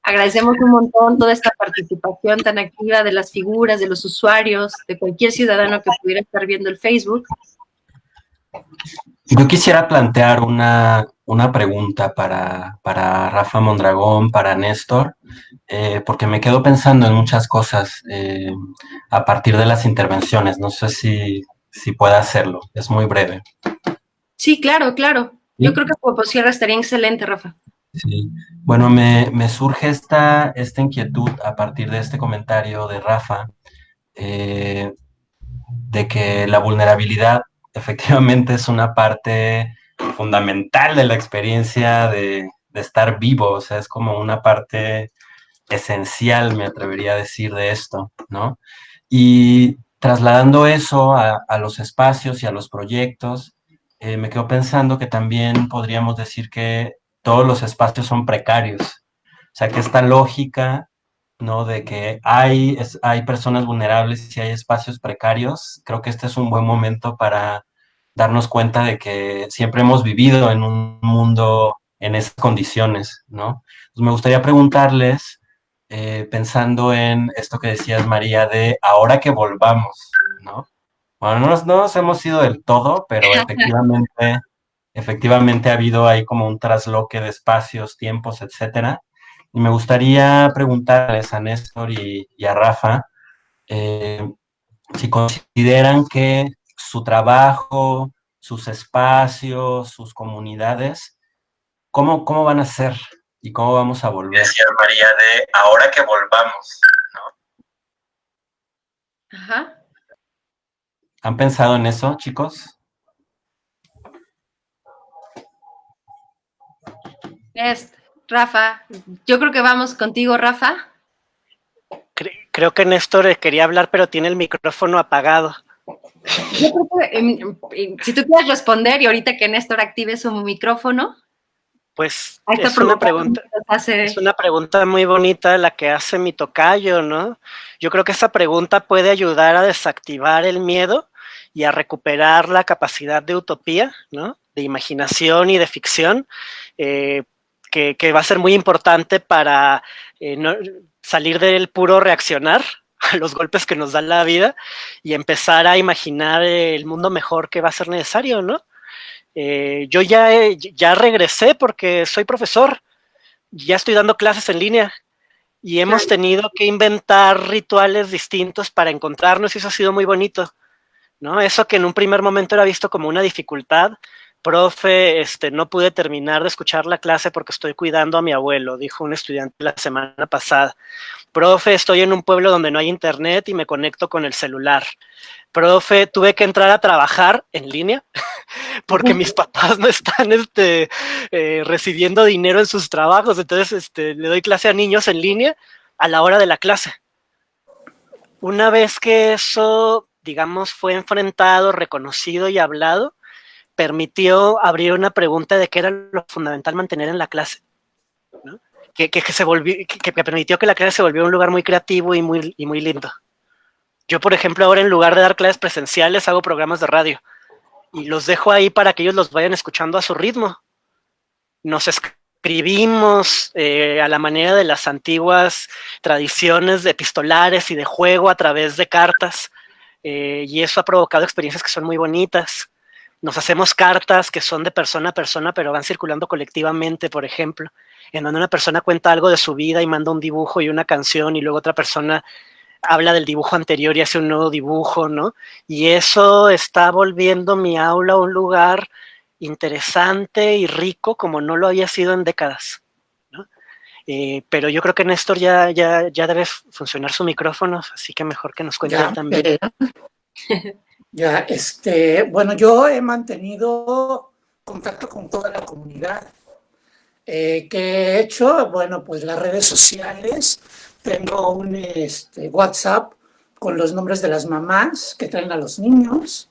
Agradecemos un montón toda esta participación tan activa de las figuras, de los usuarios, de cualquier ciudadano que pudiera estar viendo el Facebook. Yo quisiera plantear una pregunta para Rafa Mondragón, para Néstor, porque me quedo pensando en muchas cosas a partir de las intervenciones. No sé si pueda hacerlo, es muy breve. Sí, claro, claro. ¿Sí? Yo creo que como cierre estaría excelente, Rafa. Sí. Bueno, me surge esta inquietud a partir de este comentario de Rafa, de que la vulnerabilidad efectivamente es una parte fundamental de la experiencia de estar vivo, o sea, es como una parte esencial, me atrevería a decir, de esto, ¿no? Y trasladando eso a los espacios y a los proyectos, me quedo pensando que también podríamos decir que todos los espacios son precarios, o sea, que esta lógica, ¿no? De que hay personas vulnerables y hay espacios precarios, creo que este es un buen momento para darnos cuenta de que siempre hemos vivido en un mundo en esas condiciones, ¿no? Pues me gustaría preguntarles, pensando en esto que decías, María, de ahora que volvamos, ¿no? Bueno, no nos hemos ido del todo, pero efectivamente ha habido ahí como un trasloque de espacios, tiempos, etcétera. Y me gustaría preguntarles a Néstor y a Rafa si consideran que su trabajo, sus espacios, sus comunidades, ¿cómo van a ser y cómo vamos a volver? Decía María de ahora que volvamos, ¿no? Ajá. ¿Han pensado en eso, chicos? Rafa, yo creo que vamos contigo, Rafa. Creo que Néstor quería hablar, pero tiene el micrófono apagado. Yo creo que si tú quieres responder y ahorita que Néstor active su micrófono. Pues A esta es una pregunta pregunta, es una pregunta muy bonita la que hace mi tocayo, ¿no? Yo creo que esa pregunta puede ayudar a desactivar el miedo y a recuperar la capacidad de utopía, ¿no? De imaginación y de ficción, eh, que va a ser muy importante para no, salir del puro reaccionar a los golpes que nos da la vida y empezar a imaginar el mundo mejor que va a ser necesario, ¿no? Yo ya regresé porque soy profesor, ya estoy dando clases en línea y hemos tenido que inventar rituales distintos para encontrarnos y eso ha sido muy bonito, ¿no? Eso que en un primer momento era visto como una dificultad. Profe, no pude terminar de escuchar la clase porque estoy cuidando a mi abuelo, dijo un estudiante la semana pasada. Profe, estoy en un pueblo donde no hay internet y me conecto con el celular. Profe, tuve que entrar a trabajar en línea porque mis papás no están recibiendo dinero en sus trabajos, entonces le doy clase a niños en línea a la hora de la clase. Una vez que eso, digamos, fue enfrentado, reconocido y hablado, permitió abrir una pregunta de qué era lo fundamental mantener en la clase, ¿no? Que permitió que la clase se volviera un lugar muy creativo y muy lindo. Yo, por ejemplo, ahora en lugar de dar clases presenciales, hago programas de radio y los dejo ahí para que ellos los vayan escuchando a su ritmo. Nos escribimos a la manera de las antiguas tradiciones epistolares y de juego a través de cartas, y eso ha provocado experiencias que son muy bonitas. Nos hacemos cartas que son de persona a persona, pero van circulando colectivamente, por ejemplo, en donde una persona cuenta algo de su vida y manda un dibujo y una canción, y luego otra persona habla del dibujo anterior y hace un nuevo dibujo, ¿no? Y eso está volviendo mi aula un lugar interesante y rico como no lo había sido en décadas, ¿no? Pero yo creo que Néstor ya debe funcionar su micrófono, así que mejor que nos cuente él también. Ya, bueno, yo he mantenido contacto con toda la comunidad. ¿Qué he hecho? Bueno, pues las redes sociales. Tengo un WhatsApp con los nombres de las mamás que traen a los niños.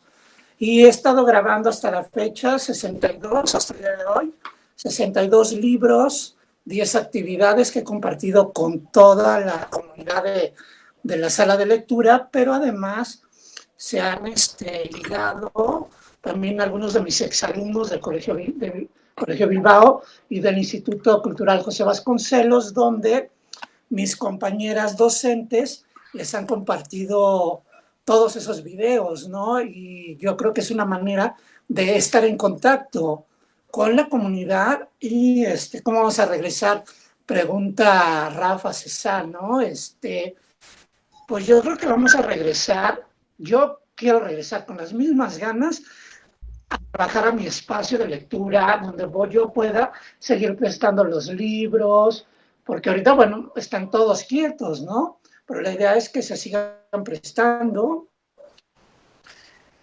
Y he estado grabando hasta la fecha 62, hasta el día de hoy, 62 libros, 10 actividades que he compartido con toda la comunidad de la sala de lectura, pero además se han ligado también algunos de mis exalumnos del Colegio Bilbao y del Instituto Cultural José Vasconcelos, donde mis compañeras docentes les han compartido todos esos videos, ¿no? Y yo creo que es una manera de estar en contacto con la comunidad. Y ¿cómo vamos a regresar? Pregunta Rafa César, ¿no? Pues yo creo que vamos a regresar. Yo quiero regresar con las mismas ganas a trabajar a mi espacio de lectura, donde yo pueda seguir prestando los libros, porque ahorita, bueno, están todos quietos, ¿no? Pero la idea es que se sigan prestando.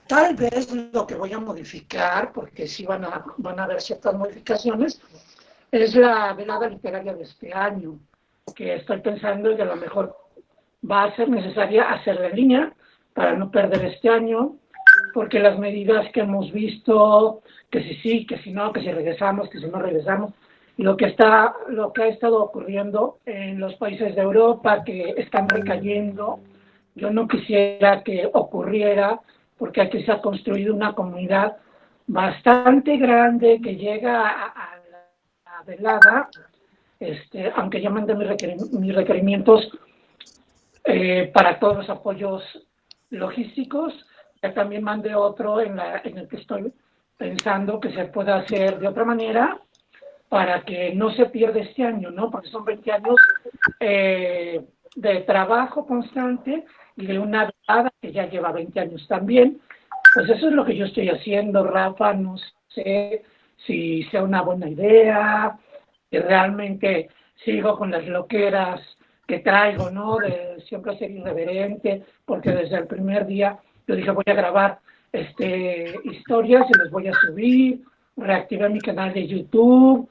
Tal vez lo que voy a modificar, porque sí van a haber ciertas modificaciones, es la velada literaria de este año, que estoy pensando que a lo mejor va a ser necesaria hacerla en línea para no perder este año, porque las medidas que hemos visto, que si sí, que si no, que si regresamos, que si no regresamos, lo que ha estado ocurriendo en los países de Europa que están recayendo, yo no quisiera que ocurriera, porque aquí se ha construido una comunidad bastante grande que llega a la velada, aunque ya mandé mis requerimientos para todos los apoyos logísticos. Ya también mandé otro en el que estoy pensando que se pueda hacer de otra manera para que no se pierda este año, ¿no? Porque son 20 años de trabajo constante y de una velada que ya lleva 20 años también. Pues eso es lo que yo estoy haciendo, Rafa. No sé si sea una buena idea, si realmente sigo con las loqueras que traigo, ¿no? De siempre ser irreverente, porque desde el primer día yo dije voy a grabar historias y las voy a subir, reactivé mi canal de YouTube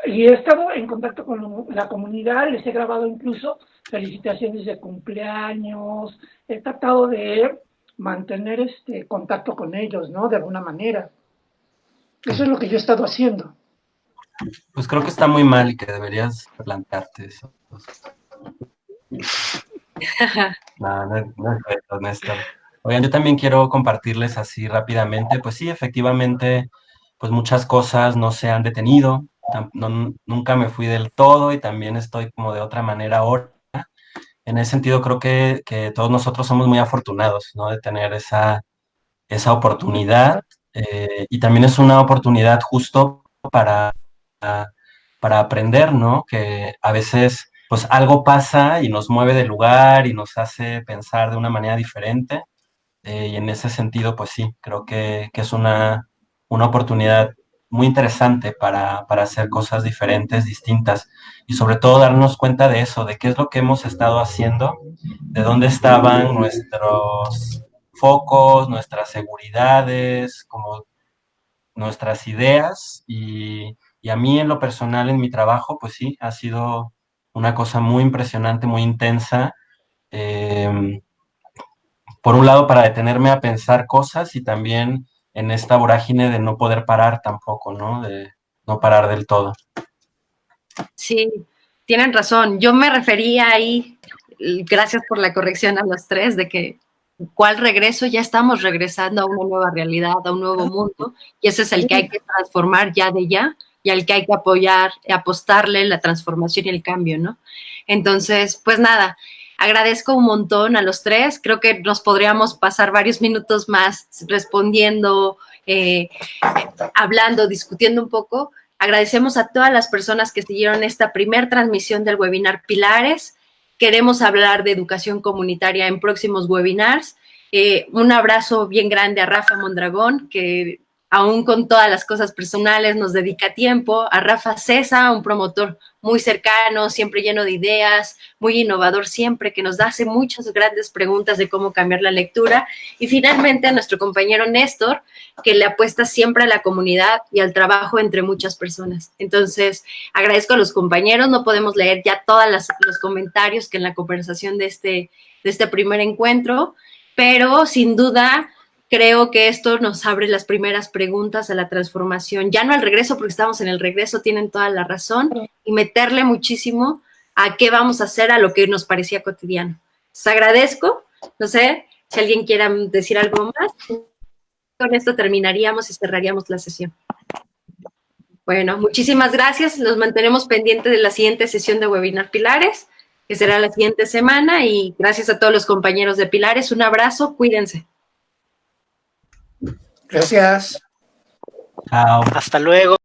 y he estado en contacto con la comunidad, les he grabado incluso felicitaciones de cumpleaños, he tratado de mantener contacto con ellos, ¿no? De alguna manera. Eso es lo que yo he estado haciendo. Pues creo que está muy mal y que deberías plantearte eso. No, no es cierto, Néstor. Oigan, yo también quiero compartirles así rápidamente, pues sí, efectivamente, pues muchas cosas no se han detenido, nunca me fui del todo y también estoy como de otra manera ahora. En ese sentido, creo que todos nosotros somos muy afortunados, ¿no? De tener esa oportunidad, y también es una oportunidad justo para, para aprender, ¿no? Que a veces pues algo pasa y nos mueve del lugar y nos hace pensar de una manera diferente, y en ese sentido pues sí, creo que es una oportunidad muy interesante para hacer cosas diferentes, distintas, y sobre todo darnos cuenta de eso, de qué es lo que hemos estado haciendo, de dónde estaban nuestros focos, nuestras seguridades, como nuestras ideas, y a mí en lo personal, en mi trabajo, pues sí, ha sido una cosa muy impresionante, muy intensa. eh, por un lado, para detenerme a pensar cosas y también en esta vorágine de no poder parar tampoco, ¿no? De no parar del todo. Sí, tienen razón. Yo me refería ahí, gracias por la corrección a los tres, de que cuál regreso, ya estamos regresando a una nueva realidad, a un nuevo mundo, y ese es el que hay que transformar ya de ya, y al que hay que apoyar, apostarle la transformación y el cambio, ¿no? Entonces, pues nada, agradezco un montón a los tres, creo que nos podríamos pasar varios minutos más respondiendo, hablando, discutiendo un poco. Agradecemos a todas las personas que siguieron esta primer transmisión del webinar Pilares. Queremos hablar de educación comunitaria en próximos webinars. Un abrazo bien grande a Rafa Mondragón, que aún con todas las cosas personales nos dedica tiempo. A Rafa Cesa, un promotor muy cercano, siempre lleno de ideas, muy innovador siempre, que nos hace muchas grandes preguntas de cómo cambiar la lectura. Y finalmente a nuestro compañero Néstor, que le apuesta siempre a la comunidad y al trabajo entre muchas personas. Entonces, agradezco a los compañeros, no podemos leer ya todos los comentarios que en la conversación de este primer encuentro, pero sin duda creo que esto nos abre las primeras preguntas a la transformación, ya no al regreso, porque estamos en el regreso, tienen toda la razón, y meterle muchísimo a qué vamos a hacer a lo que nos parecía cotidiano. Les agradezco, no sé si alguien quiera decir algo más. Con esto terminaríamos y cerraríamos la sesión. Bueno, muchísimas gracias. Nos mantenemos pendientes de la siguiente sesión de Webinar Pilares, que será la siguiente semana, y gracias a todos los compañeros de Pilares. Un abrazo, cuídense. Gracias. Chao. Hasta luego.